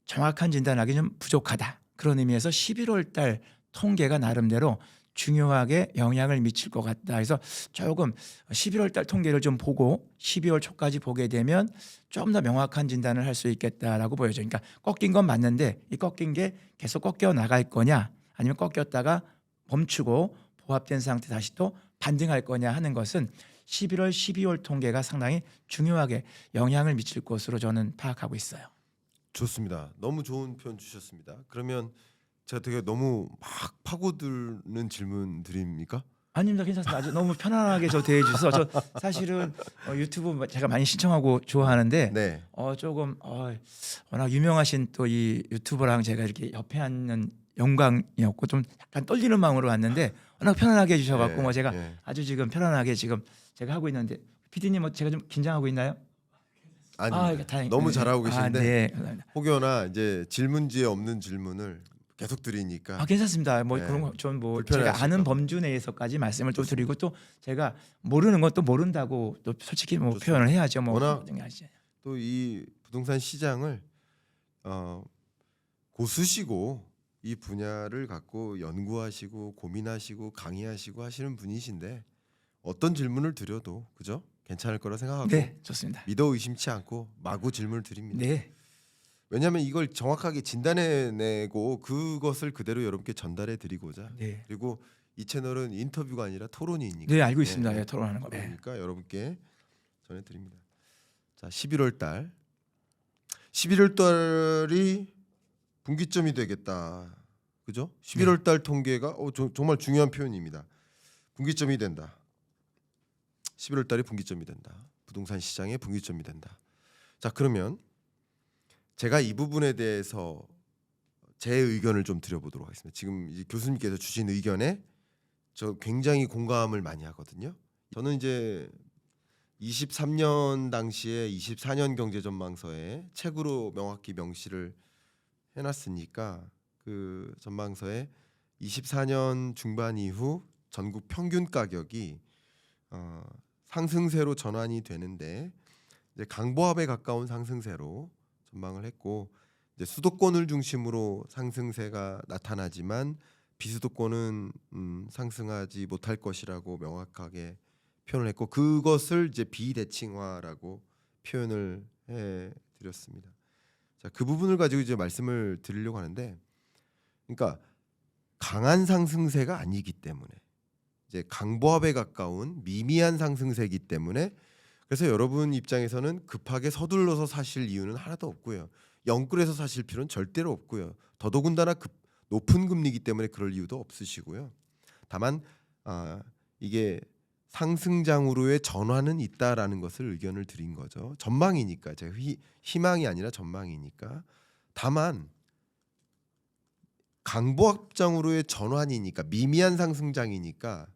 Speaker 2: 정확한 진단하기 좀 부족하다. 그런 의미에서 11월 달 통계가 나름대로 중요하게 영향을 미칠 것 같다. 그래서 조금 11월 달 통계를 좀 보고 12월 초까지 보게 되면 좀 더 명확한 진단을 할 수 있겠다라고 보여져요. 그러니까 꺾인 건 맞는데 이 꺾인 게 계속 꺾여 나갈 거냐, 아니면 꺾였다가 멈추고 보합된 상태 다시 또 반등할 거냐 하는 것은 11월, 12월 통계가 상당히 중요하게 영향을 미칠 것으로 저는 파악하고 있어요.
Speaker 1: 좋습니다. 너무 좋은 표현 주셨습니다. 그러면 제가 되게 너무 막 파고드는 질문 드립니까?
Speaker 2: 아닙니다. 괜찮습니다. 아주 너무 편안하게 저 대해 주셔서 저 사실은 유튜브 제가 많이 시청하고 좋아하는데
Speaker 1: 네.
Speaker 2: 조금 워낙 유명하신 또 이 유튜버랑 제가 이렇게 옆에 앉는 영광이었고 좀 약간 떨리는 마음으로 왔는데 워낙 편안하게 해주셔갖고 뭐 제가
Speaker 1: 예.
Speaker 2: 아주 지금 편안하게 지금 제가 하고 있는데, PD님 제가 좀 긴장하고 있나요?
Speaker 1: 아닙니다.
Speaker 2: 다행.
Speaker 1: 너무 잘하고 계신데
Speaker 2: 네. 감사합니다.
Speaker 1: 혹여나 이제 질문지에 없는 질문을 계속 드리니까
Speaker 2: 괜찮습니다. 뭐
Speaker 1: 네.
Speaker 2: 그런 거 전 뭐
Speaker 1: 불편해하실까
Speaker 2: 제가 아는
Speaker 1: 봐.
Speaker 2: 범주 내에서까지 말씀을 좀 드리고, 또 제가 모르는 건 또 모른다고 또 솔직히 뭐
Speaker 1: 좋습니다.
Speaker 2: 표현을 해야죠. 뭐
Speaker 1: 워낙
Speaker 2: 아시죠.
Speaker 1: 또 이 부동산 시장을 고수시고 이 분야를 갖고 연구하시고 고민하시고 강의하시고 하시는 분이신데 어떤 질문을 드려도 그죠? 괜찮을 거라 생각하고
Speaker 2: 네, 좋습니다.
Speaker 1: 믿어 의심치 않고 마구 질문을 드립니다.
Speaker 2: 네,
Speaker 1: 왜냐하면 이걸 정확하게 진단해내고 그것을 그대로 여러분께 전달해 드리고자.
Speaker 2: 네,
Speaker 1: 그리고 이 채널은 인터뷰가 아니라 토론이니까.
Speaker 2: 네, 알고 있습니다. 네, 토론하는 거. 네.
Speaker 1: 그러니까 여러분께 전해드립니다. 자, 11월 달. 11월 달이 분기점이 되겠다. 그죠? 11월 달 통계가 정말 중요한 표현입니다. 분기점이 된다. 11월 달이 분기점이 된다. 부동산 시장의 분기점이 된다. 자, 그러면 제가 이 부분에 대해서 제 의견을 좀 드려보도록 하겠습니다. 지금 이제 교수님께서 주신 의견에 저 굉장히 공감을 많이 하거든요. 저는 이제 23년 당시에 24년 경제전망서에 책으로 명확히 명시를 해놨으니까 그 전망서에 24년 중반 이후 전국 평균 가격이 상승세로 전환이 되는데 이제 강보합에 가까운 상승세로 전망을 했고, 이제 수도권을 중심으로 상승세가 나타나지만 비수도권은 상승하지 못할 것이라고 명확하게 표현을 했고, 그것을 이제 비대칭화라고 표현을 해 드렸습니다. 자, 그 부분을 가지고 이제 말씀을 드리려고 하는데, 그러니까 강한 상승세가 아니기 때문에 이제 강보합에 가까운 미미한 상승세이기 때문에, 그래서 여러분 입장에서는 급하게 서둘러서 사실 이유는 하나도 없고요. 영끌에서 사실 필요는 절대로 없고요. 더더군다나 높은 금리이기 때문에 그럴 이유도 없으시고요. 다만 이게 상승장으로의 전환은 있다라는 것을 의견을 드린 거죠. 전망이니까, 제가 희망이 아니라 전망이니까. 다만 강보합장으로의 전환이니까, 미미한 상승장이니까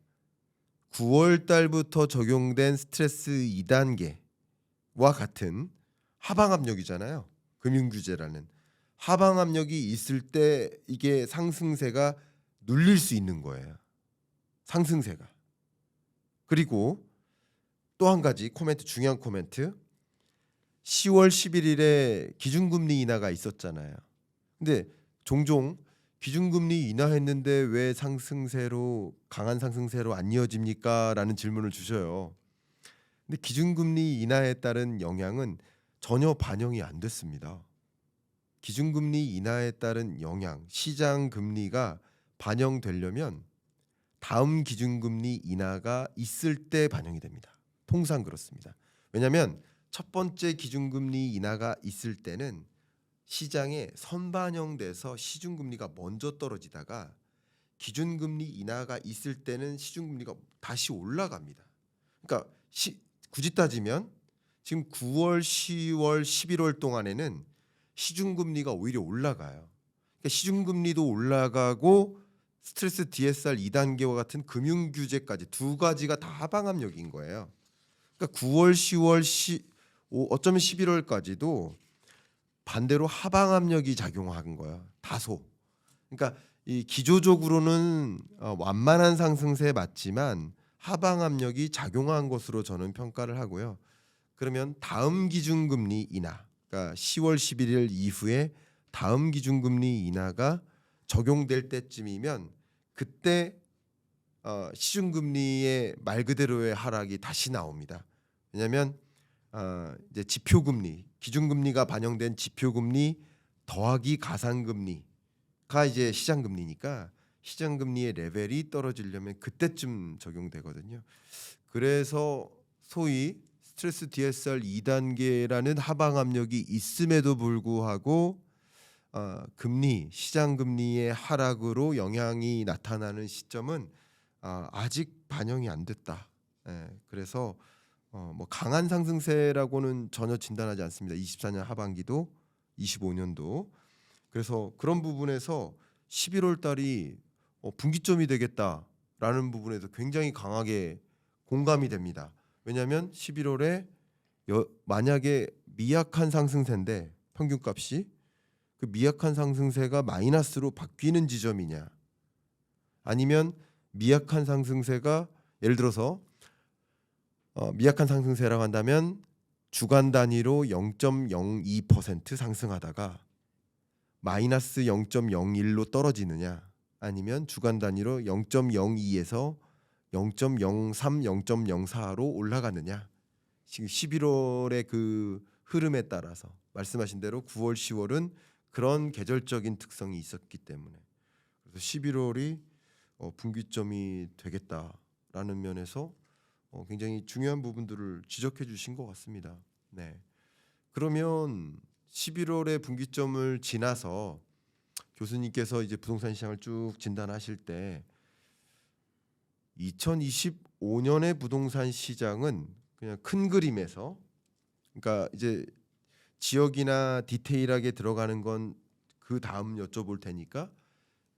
Speaker 1: 9월 달부터 적용된 스트레스 2단계와 같은 하방 압력이잖아요. 금융규제라는 하방 압력이 있을 때 이게 상승세가 눌릴 수 있는 거예요. 상승세가. 그리고 또 한 가지 코멘트, 중요한 코멘트. 10월 11일에 기준금리 인하가 있었잖아요. 근데 종종 기준금리 인하했는데 왜 상승세로 강한 상승세로 안 이어집니까? 라는 질문을 주셔요. 근데 기준금리 인하에 따른 영향은 전혀 반영이 안 됐습니다. 기준금리 인하에 따른 영향, 시장 금리가 반영되려면 다음 기준금리 인하가 있을 때 반영이 됩니다. 통상 그렇습니다. 왜냐하면 첫 번째 기준금리 인하가 있을 때는 시장에 선반영돼서 시중금리가 먼저 떨어지다가 기준금리 인하가 있을 때는 시중금리가 다시 올라갑니다. 그러니까 굳이 따지면 지금 9월, 10월, 11월 동안에는 시중금리가 오히려 올라가요. 그러니까 시중금리도 올라가고 스트레스 DSR 2단계와 같은 금융규제까지 두 가지가 다 하방압력인 거예요. 그러니까 9월, 10월, 어쩌면 11월까지도 반대로 하방압력이 작용한 거야. 다소. 그러니까 이 기조적으로는 완만한 상승세 맞지만 하방압력이 작용한 것으로 저는 평가를 하고요. 그러면 다음 기준금리 인하, 그러니까 10월 11일 이후에 다음 기준금리 인하가 적용될 때쯤이면 그때 시중금리의 말 그대로의 하락이 다시 나옵니다. 왜냐하면 이제 지표금리, 기준금리가 반영된 지표금리 더하기 가상금리가 이제 시장금리니까 시장금리의 레벨이 떨어지려면 그때쯤 적용되거든요. 그래서 소위 스트레스 DSR 2단계라는 하방압력이 있음에도 불구하고 금리, 시장금리의 하락으로 영향이 나타나는 시점은 아직 반영이 안 됐다. 그래서 뭐 강한 상승세라고는 전혀 진단하지 않습니다. 24년 하반기도 25년도. 그래서 그런 부분에서 11월 달이 분기점이 되겠다라는 부분에서 굉장히 강하게 공감이 됩니다. 왜냐하면 11월에 만약에 미약한 상승세인데 평균값이 그 미약한 상승세가 마이너스로 바뀌는 지점이냐, 아니면 미약한 상승세가 예를 들어서 미약한 상승세라고 한다면 주간 단위로 0.02% 상승하다가 마이너스 0.01로 떨어지느냐, 아니면 주간 단위로 0.02에서 0.03, 0.04로 올라가느냐. 지금 11월의 그 흐름에 따라서 말씀하신 대로 9월, 10월은 그런 계절적인 특성이 있었기 때문에 그래서 11월이 분기점이 되겠다라는 면에서 굉장히 중요한 부분들을 지적해 주신 것 같습니다. 네. 그러면 11월의 분기점을 지나서 교수님께서 이제 부동산 시장을 쭉 진단하실 때 2025년의 부동산 시장은 그냥 큰 그림에서, 그러니까 이제 지역이나 디테일하게 들어가는 건 그 다음 여쭤볼 테니까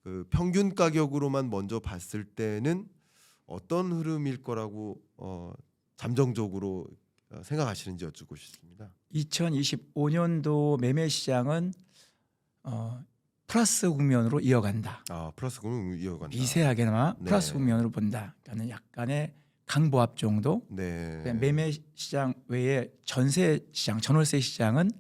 Speaker 1: 그 평균 가격으로만 먼저 봤을 때는 어떤 흐름일 거라고 잠정적으로 생각하시는지 여쭙고 싶습니다.
Speaker 2: 2025년도 매매 시장은 플러스 국면으로 이어간다.
Speaker 1: 플러스 금융 이어간다.
Speaker 2: 미세하게나마
Speaker 1: 네.
Speaker 2: 플러스 국면으로 본다. 그러니까 약간의 강보합 정도.
Speaker 1: 네.
Speaker 2: 매매 시장 외에 전세 시장, 전월세 시장은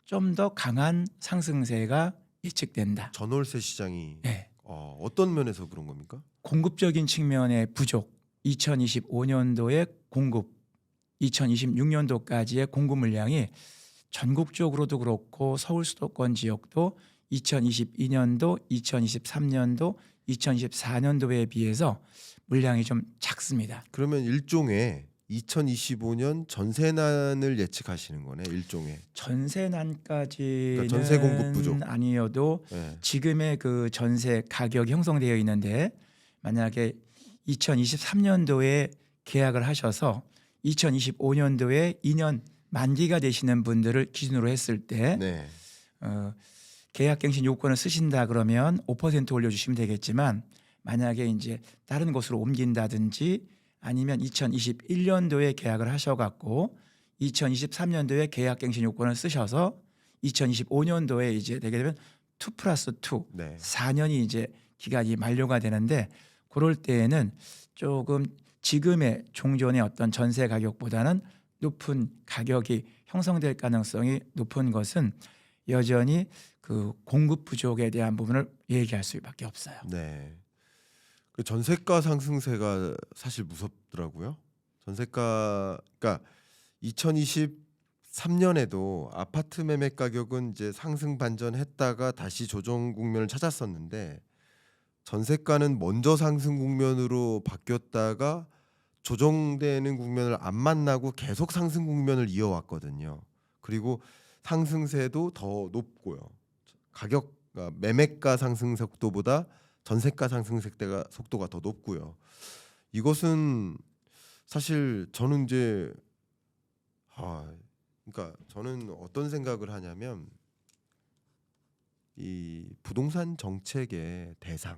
Speaker 2: 좀 더 강한 상승세가 예측된다.
Speaker 1: 전월세 시장이
Speaker 2: 네.
Speaker 1: 어떤 면에서 그런 겁니까?
Speaker 2: 공급적인 측면의 부족, 2025년도의 공급, 2026년도까지의 공급 물량이 전국적으로도 그렇고 서울 수도권 지역도 2022년도, 2023년도, 2024년도에 비해서 물량이 좀 작습니다.
Speaker 1: 그러면 일종의 2025년 전세난을 예측하시는 거네, 일종의.
Speaker 2: 전세난까지는
Speaker 1: 그러니까 전세 공급 부족.
Speaker 2: 아니어도
Speaker 1: 네.
Speaker 2: 지금의 그 전세 가격이 형성되어 있는데 만약에 2023년도에 계약을 하셔서 2025년도에 2년 만기가 되시는 분들을 기준으로 했을 때
Speaker 1: 네.
Speaker 2: 계약갱신 요건을 쓰신다 그러면 5% 올려주시면 되겠지만 만약에 이제 다른 곳으로 옮긴다든지 아니면 2021년도에 계약을 하셔갖고 2023년도에 계약갱신 요건을 쓰셔서 2025년도에 이제 되게 되면 2+2
Speaker 1: 네.
Speaker 2: 4년이 이제 기간이 만료가 되는데 그럴 때에는 조금 지금의 종전의 어떤 전세 가격보다는 높은 가격이 형성될 가능성이 높은 것은 여전히 그 공급 부족에 대한 부분을 얘기할 수밖에 없어요.
Speaker 1: 네. 그 전세가 상승세가 사실 무섭더라고요. 전세가 그러니까 2023년에도 아파트 매매 가격은 이제 상승 반전했다가 다시 조정 국면을 찾았었는데 전세가는 먼저 상승 국면으로 바뀌었다가 조정되는 국면을 안 만나고 계속 상승 국면을 이어왔거든요. 그리고 상승세도 더 높고요. 가격 매매가 상승 속도보다 전세가 상승 속도가 더 높고요. 이것은 사실 저는 이제 그러니까 저는 어떤 생각을 하냐면 이 부동산 정책의 대상,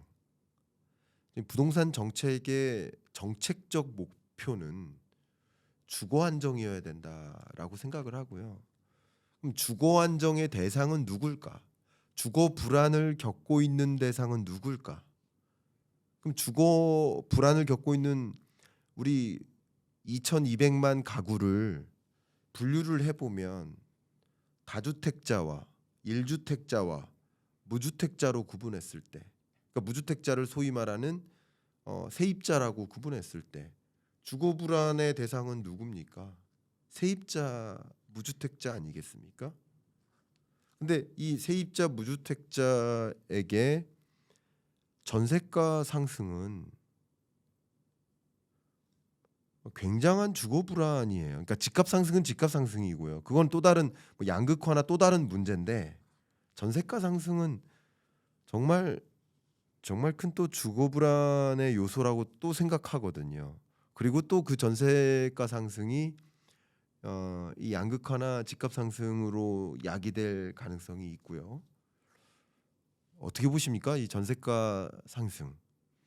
Speaker 1: 이 부동산 정책의 정책적 목표는 주거 안정이어야 된다라고 생각을 하고요. 그럼 주거 안정의 대상은 누굴까? 주거 불안을 겪고 있는 대상은 누굴까? 그럼 주거 불안을 겪고 있는 우리 2,200만 가구를 분류를 해보면 다주택자와 1주택자와 무주택자로 구분했을 때, 그러니까 무주택자를 소위 말하는 세입자라고 구분했을 때 주거 불안의 대상은 누굽니까? 세입자, 무주택자 아니겠습니까? 근데 이 세입자, 무주택자에게 전세가 상승은 굉장한 주거 불안이에요. 그러니까 집값 상승은 집값 상승이고요. 그건 또 다른 뭐 양극화나 또 다른 문제인데 전세가 상승은 정말 정말 큰 또 주거 불안의 요소라고 또 생각하거든요. 그리고 또 그 전세가 상승이 이 양극화나 집값 상승으로 야기될 가능성이 있고요. 어떻게 보십니까? 이 전세가 상승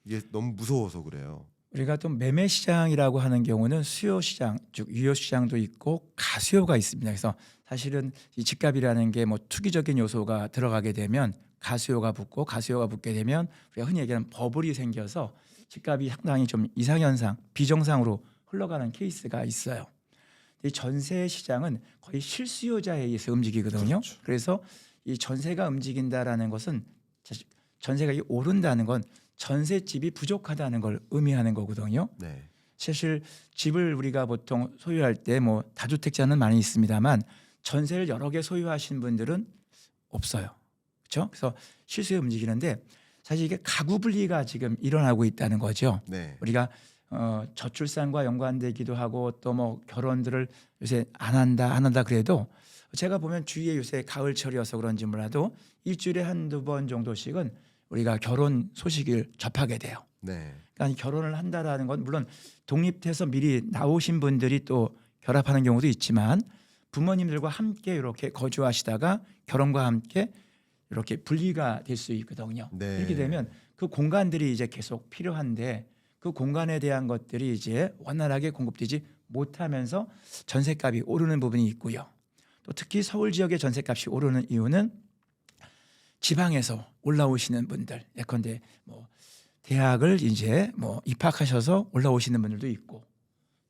Speaker 1: 이게 너무 무서워서 그래요.
Speaker 2: 우리가 또 매매 시장이라고 하는 경우는 수요 시장, 즉 유효 시장도 있고 가수요가 있습니다. 그래서 사실은 이 집값이라는 게 뭐 투기적인 요소가 들어가게 되면 가수요가 붙고 가수요가 붙게 되면 우리가 흔히 얘기하는 버블이 생겨서 집값이 상당히 좀 이상현상, 비정상으로 흘러가는 케이스가 있어요. 이 전세 시장은 거의 실수요자에 의해서 움직이거든요.
Speaker 1: 그렇죠.
Speaker 2: 그래서 이 전세가 움직인다라는 것은 사실 전세가 오른다는 건 전셋집이 부족하다는 걸 의미하는 거거든요.
Speaker 1: 네.
Speaker 2: 사실 집을 우리가 보통 소유할 때 뭐 다주택자는 많이 있습니다만 전세를 여러 개 소유하신 분들은 없어요. 그렇죠? 그래서 실수에 움직이는데 사실 이게 가구 분리가 지금 일어나고 있다는 거죠.
Speaker 1: 네.
Speaker 2: 우리가 저출산과 연관되기도 하고 또 뭐 결혼들을 요새 안 한다 그래도 제가 보면 주위에 요새 가을철이어서 그런지 몰라도 일주일에 한두 번 정도씩은 우리가 결혼 소식을 접하게 돼요.
Speaker 1: 네.
Speaker 2: 그러니까 결혼을 한다라는 건 물론 독립해서 미리 나오신 분들이 또 결합하는 경우도 있지만 부모님들과 함께 이렇게 거주하시다가 결혼과 함께 이렇게 분리가 될 수 있거든요.
Speaker 1: 네.
Speaker 2: 이렇게 되면 그 공간들이 이제 계속 필요한데 그 공간에 대한 것들이 이제 원활하게 공급되지 못하면서 전셋값이 오르는 부분이 있고요. 또 특히 서울 지역의 전셋값이 오르는 이유는 지방에서 올라오시는 분들, 예컨대 뭐 대학을 이제 뭐 입학하셔서 올라오시는 분들도 있고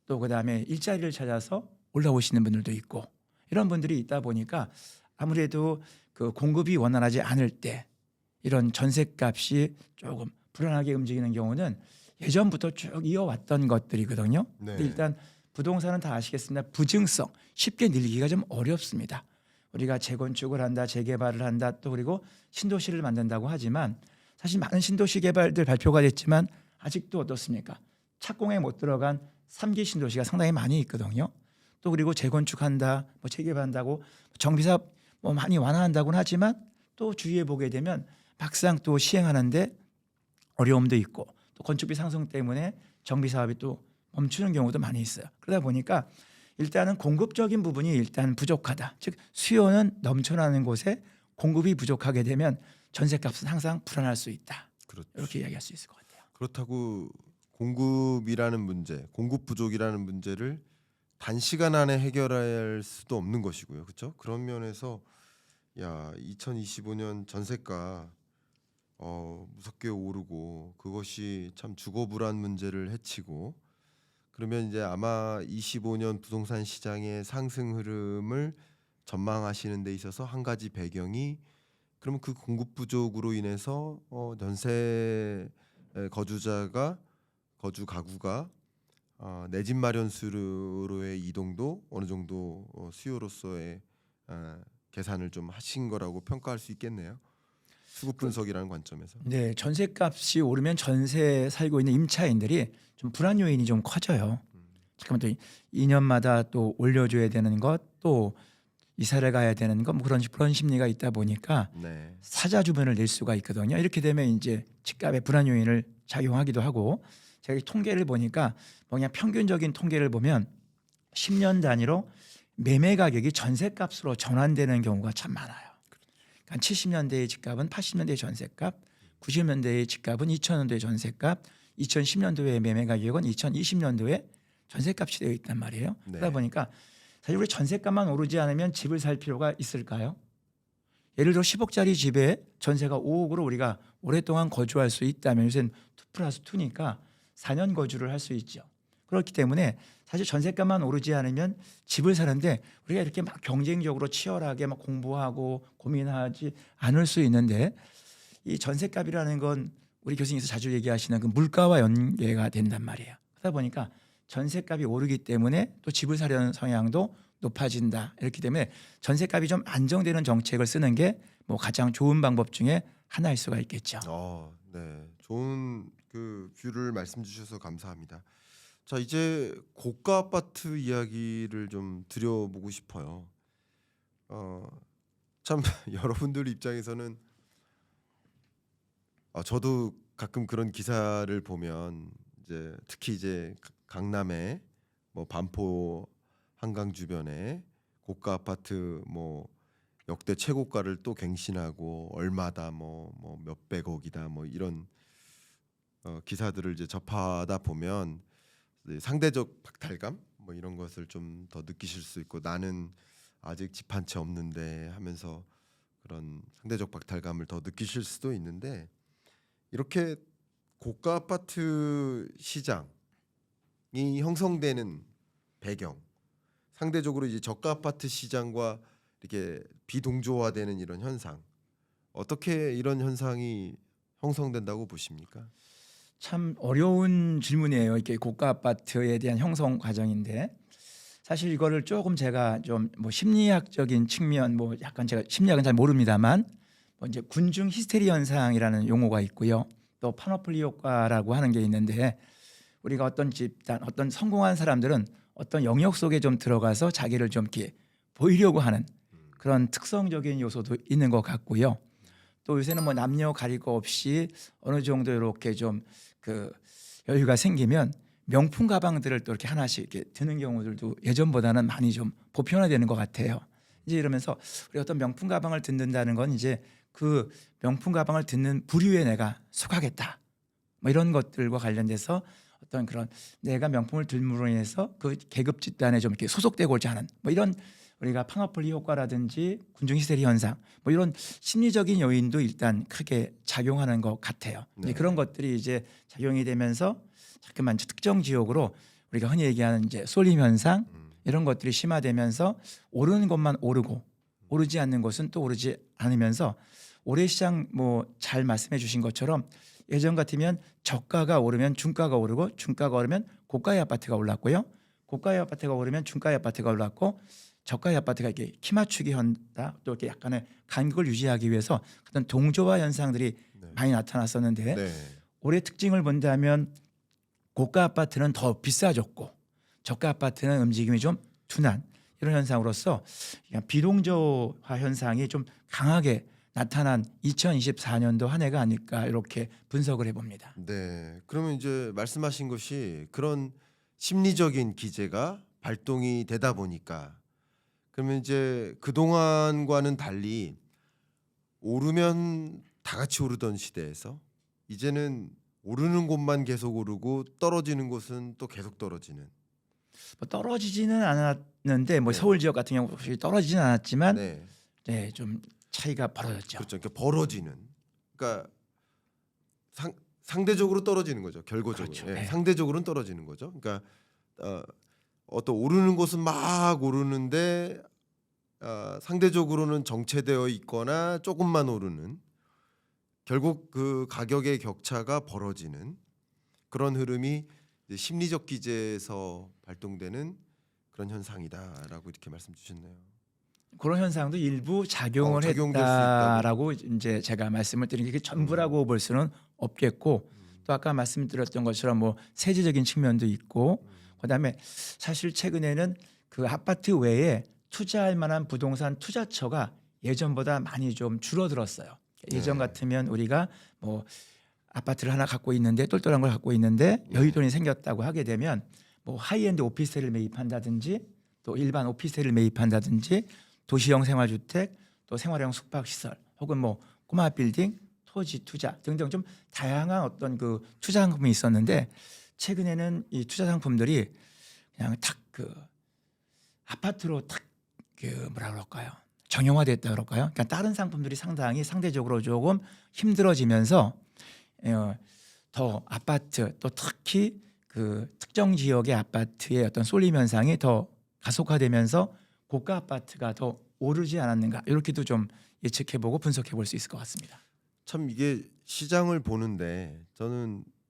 Speaker 2: 또 그다음에 일자리를 찾아서 올라오시는 분들도 있고 이런 분들이 있다 보니까 아무래도 그 공급이 원활하지 않을 때 이런 전셋값이 조금 불안하게 움직이는 경우는 예전부터 쭉 이어왔던 것들이거든요.
Speaker 1: 네.
Speaker 2: 근데 일단 부동산은 다 아시겠습니다. 부증성 쉽게 늘리기가 좀 어렵습니다. 우리가 재건축을 한다, 재개발을 한다, 또 그리고 신도시를 만든다고 하지만 사실 많은 신도시 개발들 발표가 됐지만 아직도 어떻습니까? 착공에 못 들어간 3기 신도시가 상당히 많이 있거든요. 또 그리고 재건축한다, 뭐 재개발한다고 정비사업 뭐 많이 완화한다고는 하지만 또 주위에 보게 되면 막상 또 시행하는데 어려움도 있고 또 건축비 상승 때문에 정비 사업이 또 멈추는 경우도 많이 있어요. 그러다 보니까 일단은 공급적인 부분이 일단 부족하다. 즉 수요는 넘쳐나는 곳에 공급이 부족하게 되면 전셋값은 항상 불안할 수 있다.
Speaker 1: 그렇죠.
Speaker 2: 이렇게 이야기할 수 있을 것 같아요.
Speaker 1: 그렇다고 공급이라는 문제, 공급 부족이라는 문제를 단시간 안에 해결할 수도 없는 것이고요. 그렇죠? 그런 면에서 2025년 전세가 무섭게 오르고 그것이 참 주거 불안 문제를 해치고 그러면 이제 아마 25년 부동산 시장의 상승 흐름을 전망하시는 데 있어서 한 가지 배경이 그러면 그 공급 부족으로 인해서 전세 거주자가 거주 가구가 내 집 마련 수로의 이동도 어느 정도 수요로서의 계산을 좀 하신 거라고 평가할 수 있겠네요. 수급 분석이라는 관점에서.
Speaker 2: 네, 전세값이 오르면 전세 살고 있는 임차인들이 좀 불안 요인이 좀 커져요. 잠깐만 또 2년마다 또 올려줘야 되는 것, 또 이사를 가야 되는 것, 뭐 그런 심리가 있다 보니까
Speaker 1: 네.
Speaker 2: 사자 주문을 낼 수가 있거든요. 이렇게 되면 이제 집값의 불안 요인을 작용하기도 하고, 제가 이 통계를 보니까 뭐 그냥 평균적인 통계를 보면 10년 단위로 매매 가격이 전세값으로 전환되는 경우가 참 많아요. 그러니까 70년대의 집값은 80년대의 전세값, 90년대의 집값은 2000년도의 전세값, 2010년도의 매매 가격은 2020년도의 전세값이 되어 있단 말이에요.
Speaker 1: 네.
Speaker 2: 그러다 보니까 사실 우리 전세값만 오르지 않으면 집을 살 필요가 있을까요? 예를 들어 10억짜리 집에 전세가 5억으로 우리가 오랫동안 거주할 수 있다면 요새는 2+2니까 4년 거주를 할 수 있죠. 그렇기 때문에 사실 전세값만 오르지 않으면 집을 사는데 우리가 이렇게 막 경쟁적으로 치열하게 막 공부하고 고민하지 않을 수 있는데, 이 전세값이라는 건 우리 교수님께서 자주 얘기하시는 그 물가와 연계가 된단 말이에요. 그러다 보니까 전세값이 오르기 때문에 또 집을 사려는 성향도 높아진다. 이렇기 때문에 전세값이 좀 안정되는 정책을 쓰는 게 뭐 가장 좋은 방법 중에 하나일 수가 있겠죠.
Speaker 1: 네. 좋은 그 뷰를 말씀 주셔서 감사합니다. 자, 이제 고가 아파트 이야기를 좀 드려보고 싶어요. 참 여러분들 입장에서는 저도 가끔 그런 기사를 보면 이제 특히 이제 강남에 뭐 반포 한강 주변에 고가 아파트 뭐 역대 최고가를 또 갱신하고 얼마다 뭐 몇백억이다 뭐 이런 기사들을 이제 접하다 보면 이제 상대적 박탈감 뭐 이런 것을 좀 더 느끼실 수 있고, 나는 아직 집 한 채 없는데 하면서 그런 상대적 박탈감을 더 느끼실 수도 있는데, 이렇게 고가 아파트 시장이 형성되는 배경, 상대적으로 이제 저가 아파트 시장과 이렇게 비동조화되는 이런 현상, 어떻게 이런 현상이 형성된다고 보십니까?
Speaker 2: 참 어려운 질문이에요. 이렇게 고가 아파트에 대한 형성 과정인데, 사실 이거를 조금 제가 좀 뭐 심리학적인 측면, 뭐 약간 제가 심리학은 잘 모릅니다만 뭐 이제 군중 히스테리 현상이라는 용어가 있고요. 또 파노플리 효과라고 하는 게 있는데, 우리가 어떤 집단, 어떤 성공한 사람들은 어떤 영역 속에 좀 들어가서 자기를 좀 이렇게 보이려고 하는 그런 특성적인 요소도 있는 것 같고요. 또 요새는 뭐 남녀 가릴 거 없이 어느 정도 이렇게 좀 그 여유가 생기면 명품 가방들을 또 이렇게 하나씩 이렇게 드는 경우들도 예전보다는 많이 좀 보편화되는 것 같아요. 이제 이러면서 우리 어떤 명품 가방을 듣는다는 건 이제 그 명품 가방을 듣는 부류에 내가 속하겠다, 뭐 이런 것들과 관련돼서 어떤 그런 내가 명품을 들므로 인해서 그 계급 집단에 좀 이렇게 소속되고자 하는 뭐 이런, 우리가 파노플리 효과라든지 군중 히스테리 현상, 뭐 이런 심리적인 요인도 일단 크게 작용하는 것 같아요.
Speaker 1: 네.
Speaker 2: 이제 그런 것들이 이제 작용이 되면서 자꾸만 특정 지역으로 우리가 흔히 얘기하는 이제 쏠림 현상, 이런 것들이 심화되면서 오르는 것만 오르고 오르지 않는 것은 또 오르지 않으면서, 올해 시장 뭐 잘 말씀해 주신 것처럼 예전 같으면 저가가 오르면 중가가 오르고 중가가 오르면 고가의 아파트가 올랐고요. 고가의 아파트가 오르면 중가의 아파트가 올랐고, 저가의 아파트가 이렇게 키 맞추기 한다, 또 이렇게 약간의 간격을 유지하기 위해서 어떤 동조화 현상들이
Speaker 1: 네.
Speaker 2: 많이 나타났었는데,
Speaker 1: 네.
Speaker 2: 올해 특징을 본다면 고가 아파트는 더 비싸졌고 저가 아파트는 움직임이 좀 둔한 이런 현상으로서 비동조화 현상이 좀 강하게 나타난 2024년도 한 해가 아닐까 이렇게 분석을 해봅니다.
Speaker 1: 네. 그러면 이제 말씀하신 것이 그런 심리적인 기제가 발동이 되다 보니까, 그러면 이제 그동안과는 달리 오르면 다 같이 오르던 시대에서 이제는 오르는 곳만 계속 오르고 떨어지는 곳은 또 계속 떨어지는.
Speaker 2: 뭐 떨어지지는 않았는데 뭐
Speaker 1: 네.
Speaker 2: 서울 지역 같은 경우 혹시 떨어지지는 않았지만
Speaker 1: 네.
Speaker 2: 네, 좀 차이가 벌어졌죠.
Speaker 1: 그렇죠. 그러니까 벌어지는. 그러니까 상대적으로 떨어지는 거죠. 결과적으로.
Speaker 2: 그렇죠.
Speaker 1: 예,
Speaker 2: 네.
Speaker 1: 상대적으로는 떨어지는 거죠. 그러니까 어떤 오르는 곳은 막 오르는데 상대적으로는 정체되어 있거나 조금만 오르는, 결국 그 가격의 격차가 벌어지는 그런 흐름이 이제 심리적 기제에서 발동되는 그런 현상이다라고 이렇게 말씀 주셨네요.
Speaker 2: 그런 현상도 일부 작용을
Speaker 1: 작용될 수 있다고.
Speaker 2: 했다라고 이제 제가 말씀을 드린 게 전부라고 볼 수는 없겠고, 또 아까 말씀드렸던 것처럼 뭐 세제적인 측면도 있고, 그다음에 사실 최근에는 그 아파트 외에 투자할 만한 부동산 투자처가 예전보다 많이 좀 줄어들었어요. 예전
Speaker 1: 네.
Speaker 2: 같으면 우리가 뭐 아파트를 하나 갖고 있는데, 똘똘한 걸 갖고 있는데 여윳돈이 생겼다고 하게 되면 뭐 하이엔드 오피스텔을 매입한다든지, 또 일반 오피스텔을 매입한다든지, 도시형 생활주택, 또 생활형 숙박시설, 혹은 뭐 꼬마 빌딩, 토지 투자 등등 좀 다양한 어떤 그 투자 상품이 있었는데, 최근에는 이 투자 상품들이 그냥 탁 그 아파트로 탁 그 뭐라 그럴까요? 정형화됐다 그럴까요? 그러니까 다른 상품들이 상대적으로 조금 힘들어지면서 더 아파트, 또 특히 그 특정 지역의 아파트의 어떤 쏠림 현상이 더 가속화되면서 고가 아파트가 더 오르지 않았는가, 이렇게도 좀 예측해보고 분석해볼 수 있을 것 같습니다.
Speaker 1: 참 이게 시장을 보는데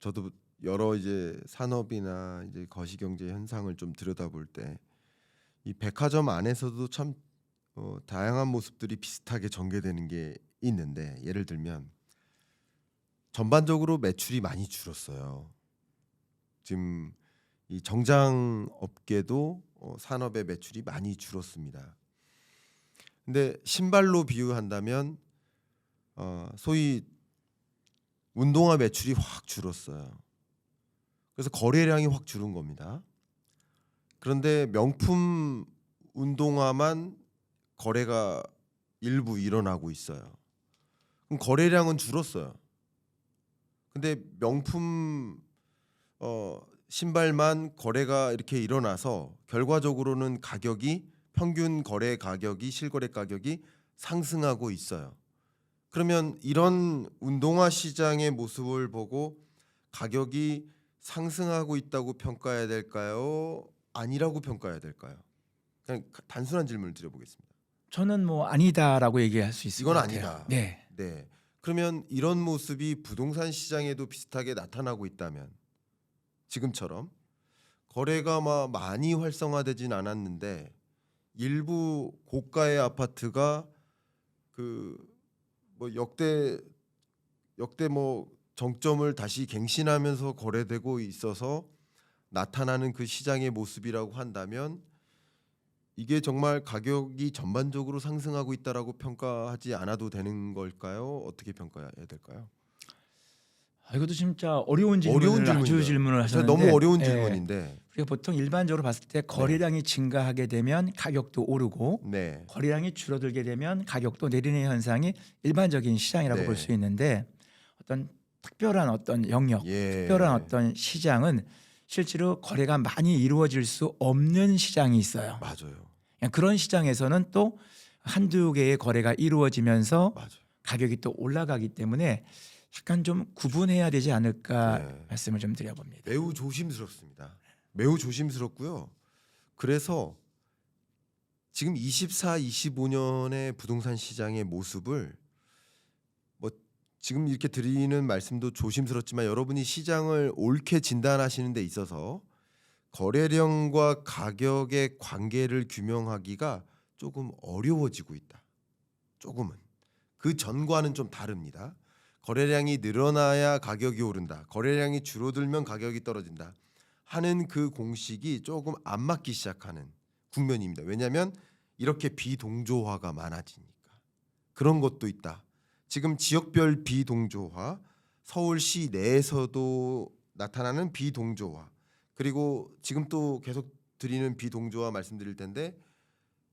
Speaker 1: 저도 여러 이제 산업이나 이제 거시경제 현상을 좀 들여다볼 때 이 백화점 안에서도 참 다양한 모습들이 비슷하게 전개되는 게 있는데, 예를 들면 전반적으로 매출이 많이 줄었어요. 지금 이 정장 업계도 산업의 매출이 많이 줄었습니다. 근데 신발로 비유한다면 소위 운동화 매출이 확 줄었어요. 그래서 거래량이 확 줄은 겁니다. 그런데 명품 운동화만 거래가 일부 일어나고 있어요. 그럼 거래량은 줄었어요. 근데 명품 신발만 거래가 이렇게 일어나서 결과적으로는 가격이, 평균 거래 가격이, 실거래 가격이 상승하고 있어요. 그러면 이런 운동화 시장의 모습을 보고 가격이 상승하고 있다고 평가해야 될까요? 아니라고 평가해야 될까요? 그냥 단순한 질문을 드려보겠습니다.
Speaker 2: 저는 뭐 아니다라고 얘기할 수 있을 것
Speaker 1: 이건
Speaker 2: 같아요.
Speaker 1: 아니다.
Speaker 2: 네.
Speaker 1: 네. 그러면 이런 모습이 부동산 시장에도 비슷하게 나타나고 있다면, 지금처럼 거래가 막 많이 활성화되진 않았는데 일부 고가의 아파트가 그 뭐 역대 뭐 정점을 다시 갱신하면서 거래되고 있어서 나타나는 그 시장의 모습이라고 한다면, 이게 정말 가격이 전반적으로 상승하고 있다라고 평가하지 않아도 되는 걸까요? 어떻게 평가해야 될까요?
Speaker 2: 이것도 진짜 어려운
Speaker 1: 어려운
Speaker 2: 아주
Speaker 1: 질문이죠.
Speaker 2: 질문을
Speaker 1: 제가
Speaker 2: 하셨는데,
Speaker 1: 너무 어려운
Speaker 2: 예,
Speaker 1: 질문인데.
Speaker 2: 우리가 보통 일반적으로 봤을 때 거래량이 증가하게 되면 가격도 오르고,
Speaker 1: 네.
Speaker 2: 거래량이 줄어들게 되면 가격도 내리는 현상이 일반적인 시장이라고 볼 수
Speaker 1: 네.
Speaker 2: 있는데, 어떤 특별한 어떤 영역,
Speaker 1: 예.
Speaker 2: 특별한 어떤 시장은 실제로 거래가 많이 이루어질 수 없는 시장이 있어요.
Speaker 1: 맞아요.
Speaker 2: 그런 시장에서는 또 한두 개의 거래가 이루어지면서
Speaker 1: 맞아요.
Speaker 2: 가격이 또 올라가기 때문에 약간 좀 구분해야 되지 않을까
Speaker 1: 네.
Speaker 2: 말씀을 좀 드려봅니다.
Speaker 1: 매우 조심스럽습니다. 매우 조심스럽고요. 그래서 지금 24, 25년의 부동산 시장의 모습을 뭐 지금 이렇게 드리는 말씀도 조심스럽지만, 여러분이 시장을 옳게 진단하시는 데 있어서 거래량과 가격의 관계를 규명하기가 조금 어려워지고 있다. 조금은. 그 전과는 좀 다릅니다. 거래량이 늘어나야 가격이 오른다, 거래량이 줄어들면 가격이 떨어진다 하는 그 공식이 조금 안 맞기 시작하는 국면입니다. 왜냐하면 이렇게 비동조화가 많아지니까. 그런 것도 있다. 지금 지역별 비동조화, 서울시 내에서도 나타나는 비동조화, 그리고 지금 또 계속 드리는 비동조화 말씀드릴 텐데,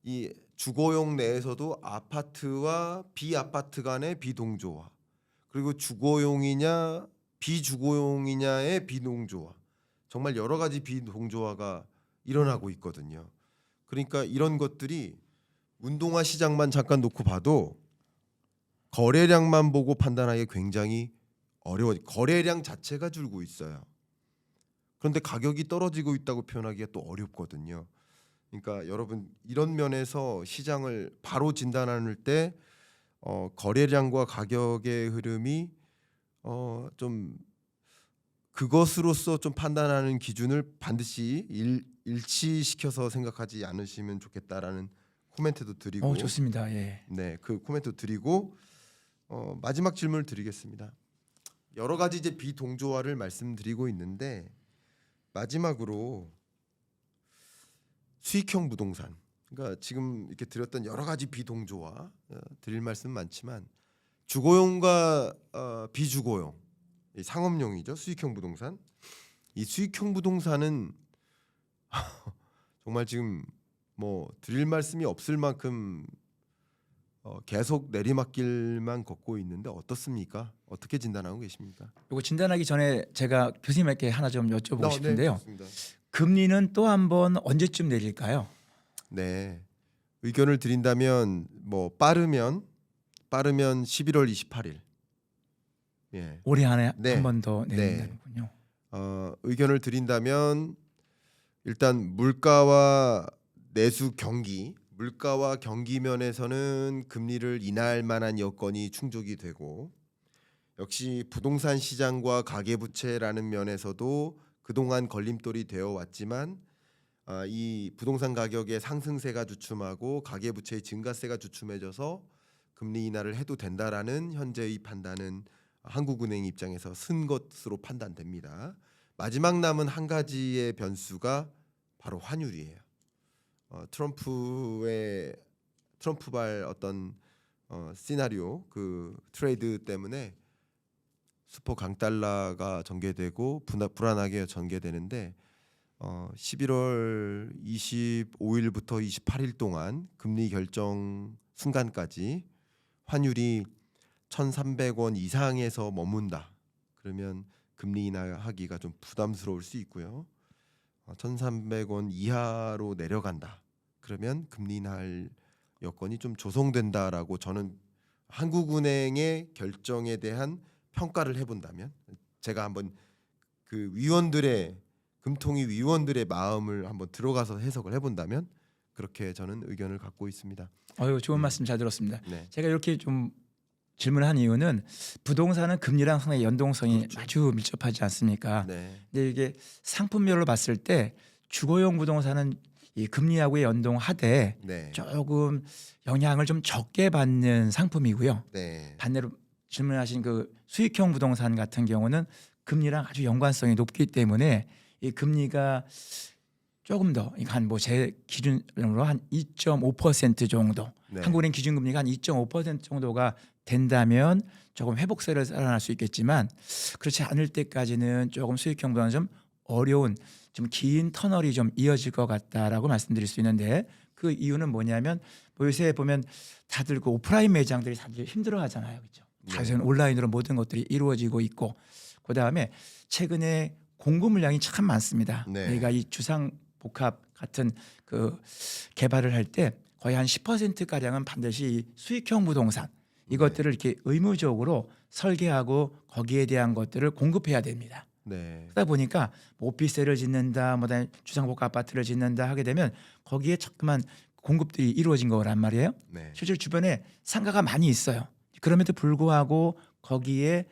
Speaker 1: 이 주거용 내에서도 아파트와 비아파트 간의 비동조화, 그리고 주거용이냐 비주거용이냐의 비동조화, 정말 여러 가지 비동조화가 일어나고 있거든요. 그러니까 이런 것들이 운동화 시장만 잠깐 놓고 봐도 거래량만 보고 판단하기 굉장히 어려워. 거래량 자체가 줄고 있어요. 그런데 가격이 떨어지고 있다고 표현하기가 또 어렵거든요. 그러니까 여러분 이런 면에서 시장을 바로 진단할 때 거래량과 가격의 흐름이 좀 그것으로서 좀 판단하는 기준을 반드시 일치시켜서 생각하지 않으시면 좋겠다라는 코멘트도 드리고
Speaker 2: 좋습니다. 예.
Speaker 1: 네, 그 코멘트 드리고 마지막 질문을 드리겠습니다. 여러 가지 이제 비동조화를 말씀드리고 있는데 마지막으로 수익형 부동산. 그러니까 지금 이렇게 드렸던 여러 가지 비동조화 드릴 말씀 많지만 주거용과 비주거용, 이 상업용이죠. 수익형 부동산. 이 수익형 부동산은 정말 지금 뭐 드릴 말씀이 없을 만큼 계속 내리막길만 걷고 있는데 어떻습니까? 어떻게 진단하고 계십니까?
Speaker 2: 이거 진단하기 전에 제가 교수님에게 하나 좀 여쭤보고 싶은데요.
Speaker 1: 좋습니다.
Speaker 2: 금리는 또 한 번 언제쯤 내릴까요?
Speaker 1: 네, 의견을 드린다면 뭐 빠르면 11월 28일. 예.
Speaker 2: 올해 안에
Speaker 1: 네.
Speaker 2: 한 번 더
Speaker 1: 네.
Speaker 2: 내린다는군요.
Speaker 1: 의견을 드린다면 일단 물가와 내수 경기, 물가와 경기 면에서는 금리를 인하할 만한 여건이 충족이 되고 역시 부동산 시장과 가계부채라는 면에서도 그동안 걸림돌이 되어 왔지만 이 부동산 가격의 상승세가 주춤하고 가계부채의 증가세가 주춤해져서 금리 인하를 해도 된다라는 현재의 판단은 한국은행 입장에서 쓴 것으로 판단됩니다. 마지막 남은 한 가지의 변수가 바로 환율이에요. 트럼프발 어떤 시나리오 그 트레이드 때문에 슈퍼 강달러가 전개되고 불안하게 전개되는데 11월 25일부터 28일 동안 금리 결정 순간까지 환율이 1,300원 이상에서 머문다. 그러면 금리 인하하기가 좀 부담스러울 수 있고요. 1,300원 이하로 내려간다. 그러면 금리 인하할 여건이 좀 조성된다라고 저는 한국은행의 결정에 대한 평가를 해본다면 제가 한번 그 위원들의 금통위 위원들의 마음을 한번 들어가서 해석을 해본다면 그렇게 저는 의견을 갖고 있습니다.
Speaker 2: 좋은 말씀 잘 들었습니다.
Speaker 1: 네,
Speaker 2: 제가 이렇게 좀 질문을 한 이유는 부동산은 금리랑 상당히 연동성이
Speaker 1: 그렇죠.
Speaker 2: 아주 밀접하지 않습니까?
Speaker 1: 네,
Speaker 2: 근데 이게 상품별로 봤을 때 주거용 부동산은 이 금리하고 연동하되
Speaker 1: 네,
Speaker 2: 조금 영향을 좀 적게 받는 상품이고요.
Speaker 1: 네,
Speaker 2: 반대로 질문하신 그 수익형 부동산 같은 경우는 금리랑 아주 연관성이 높기 때문에 이 금리가 조금 더 한 뭐 제 기준으로 한 2.5% 정도
Speaker 1: 네.
Speaker 2: 한국은행 기준금리가 한 2.5% 정도가 된다면 조금 회복세를 살아날 수 있겠지만 그렇지 않을 때까지는 조금 수익형 부동산은 좀 어려운 좀 긴 터널이 좀 이어질 것 같다라고 말씀드릴 수 있는데 그 이유는 뭐냐면 뭐 요새 보면 다들 그 오프라인 매장들이 다들 힘들어하잖아요, 그렇죠?
Speaker 1: 네.
Speaker 2: 요새는 온라인으로 모든 것들이 이루어지고 있고 그 다음에 최근에 공급 물량이 참 많습니다.
Speaker 1: 네.
Speaker 2: 저희가 이 주상복합 같은 그 개발을 할 때 거의 한 10% 가량은 반드시 이 수익형 부동산 이것들을 이렇게 의무적으로 설계하고 거기에 대한 것들을 공급해야 됩니다.
Speaker 1: 네.
Speaker 2: 그러다 보니까 뭐 오피스텔을 짓는다, 뭐 주상복합 아파트를 짓는다 하게 되면 거기에 자꾸만 공급들이 이루어진 거란 말이에요.
Speaker 1: 네.
Speaker 2: 실제로 주변에 상가가 많이 있어요. 그럼에도 불구하고 거기에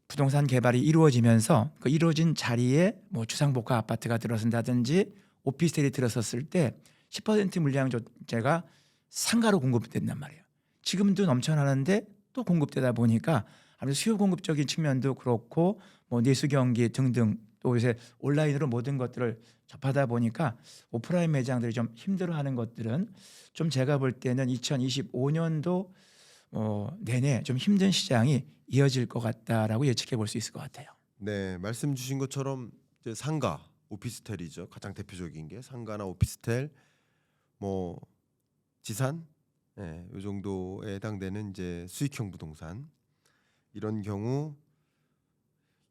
Speaker 2: 부동산 개발이 이루어지면서 그 이루어진 자리에 뭐 주상복합 아파트가 들어선다든지 오피스텔이 들어섰을 때 10% 물량제가 상가로 공급된단 말이에요. 지금도 넘쳐나는데 또 공급되다 보니까 아무래도 수요 공급적인 측면도 그렇고 뭐 내수 경기 등등 또 요새 온라인으로 모든 것들을 접하다 보니까 오프라인 매장들이 좀 힘들어하는 것들은 좀 제가 볼 때는 2025년도 내내 좀 힘든 시장이 이어질 것 같다라고 예측해 볼 수 있을 것 같아요.
Speaker 1: 네, 말씀 주신 것처럼 이제 상가, 오피스텔이죠. 가장 대표적인 게 상가나 오피스텔, 뭐 지산, 네, 이 정도에 해당되는 이제 수익형 부동산 이런 경우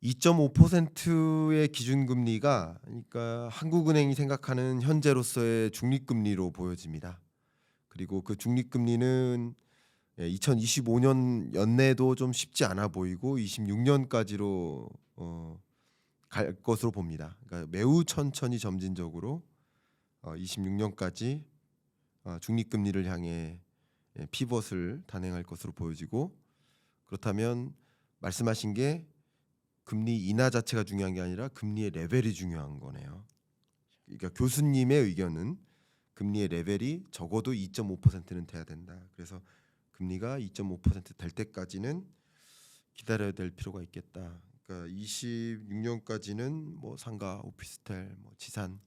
Speaker 1: 2.5%의 기준금리가 그러니까 한국은행이 생각하는 현재로서의 중립금리로 보여집니다. 그리고 그 중립금리는 2025년 연내도 좀 쉽지 않아 보이고 26년까지로 갈 것으로 봅니다. 그러니까 매우 천천히 점진적으로 26년까지 중립금리를 향해 피벗을 단행할 것으로 보여지고, 그렇다면 말씀하신 게 금리 인하 자체가 중요한 게 아니라 금리의 레벨이 중요한 거네요. 그러니까 교수님의 의견은 금리의 레벨이 적어도 2.5%는 돼야 된다. 그래서 금리가 2.5%될 때까지는 기다려야 될 필요가 있겠다. 그러니까 26년까지는 뭐 상가, 오피스텔, 뭐 지산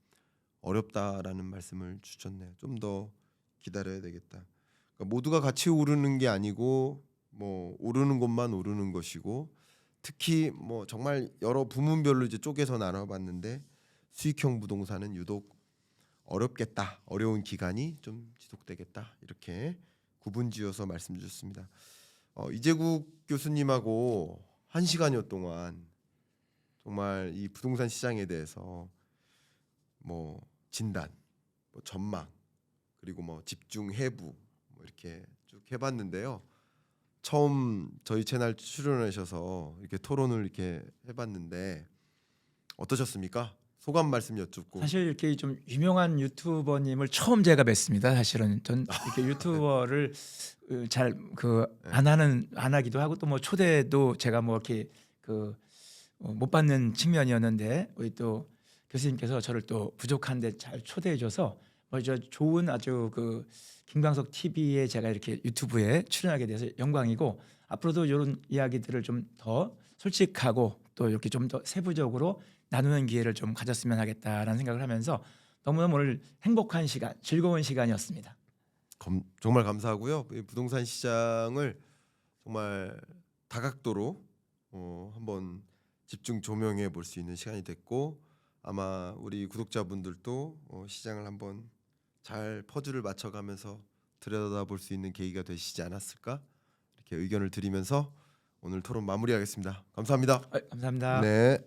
Speaker 1: 어렵다라는 말씀을 주셨네요. 좀 더 기다려야 되겠다. 그러니까 모두가 같이 오르는 게 아니고 뭐 오르는 곳만 오르는 것이고, 특히 뭐 정말 여러 부문별로 이제 쪼개서 나눠봤는데 수익형 부동산은 유독 어렵겠다. 어려운 기간이 좀 지속되겠다. 이렇게 구분지어서 말씀 주셨습니다. 이재국 교수님하고 1시간여 동안 정말 이 부동산 시장에 대해서 뭐 진단, 뭐 전망, 그리고 뭐 집중 해부 뭐 이렇게 쭉 해봤는데요. 처음 저희 채널 출연하셔서 이렇게 토론을 이렇게 해봤는데 어떠셨습니까? 소감 말씀 여쭙고.
Speaker 2: 사실 이렇게 좀 유명한 유튜버님을 처음 제가 뵀습니다. 사실은 전 이렇게 유튜버를 잘 그 안 하기도 하고, 또 뭐 초대도 제가 뭐 이렇게 그 못 받는 측면이었는데, 우리 또 교수님께서 저를 또 부족한데 잘 초대해줘서 저 좋은 아주 그 김광석 TV에 제가 이렇게 유튜브에 출연하게 돼서 영광이고, 앞으로도 이런 이야기들을 좀 더 솔직하고 또 이렇게 좀 더 세부적으로 나누는 기회를 좀 가졌으면 하겠다라는 생각을 하면서 너무너무 오늘 행복한 시간, 즐거운 시간이었습니다.
Speaker 1: 정말 감사하고요. 이 부동산 시장을 정말 다각도로 한번 집중 조명해 볼 수 있는 시간이 됐고, 아마 우리 구독자분들도 시장을 한번 잘 퍼즐을 맞춰가면서 들여다볼 수 있는 계기가 되시지 않았을까, 이렇게 의견을 드리면서 오늘 토론 마무리하겠습니다. 감사합니다.
Speaker 2: 감사합니다.
Speaker 1: 네.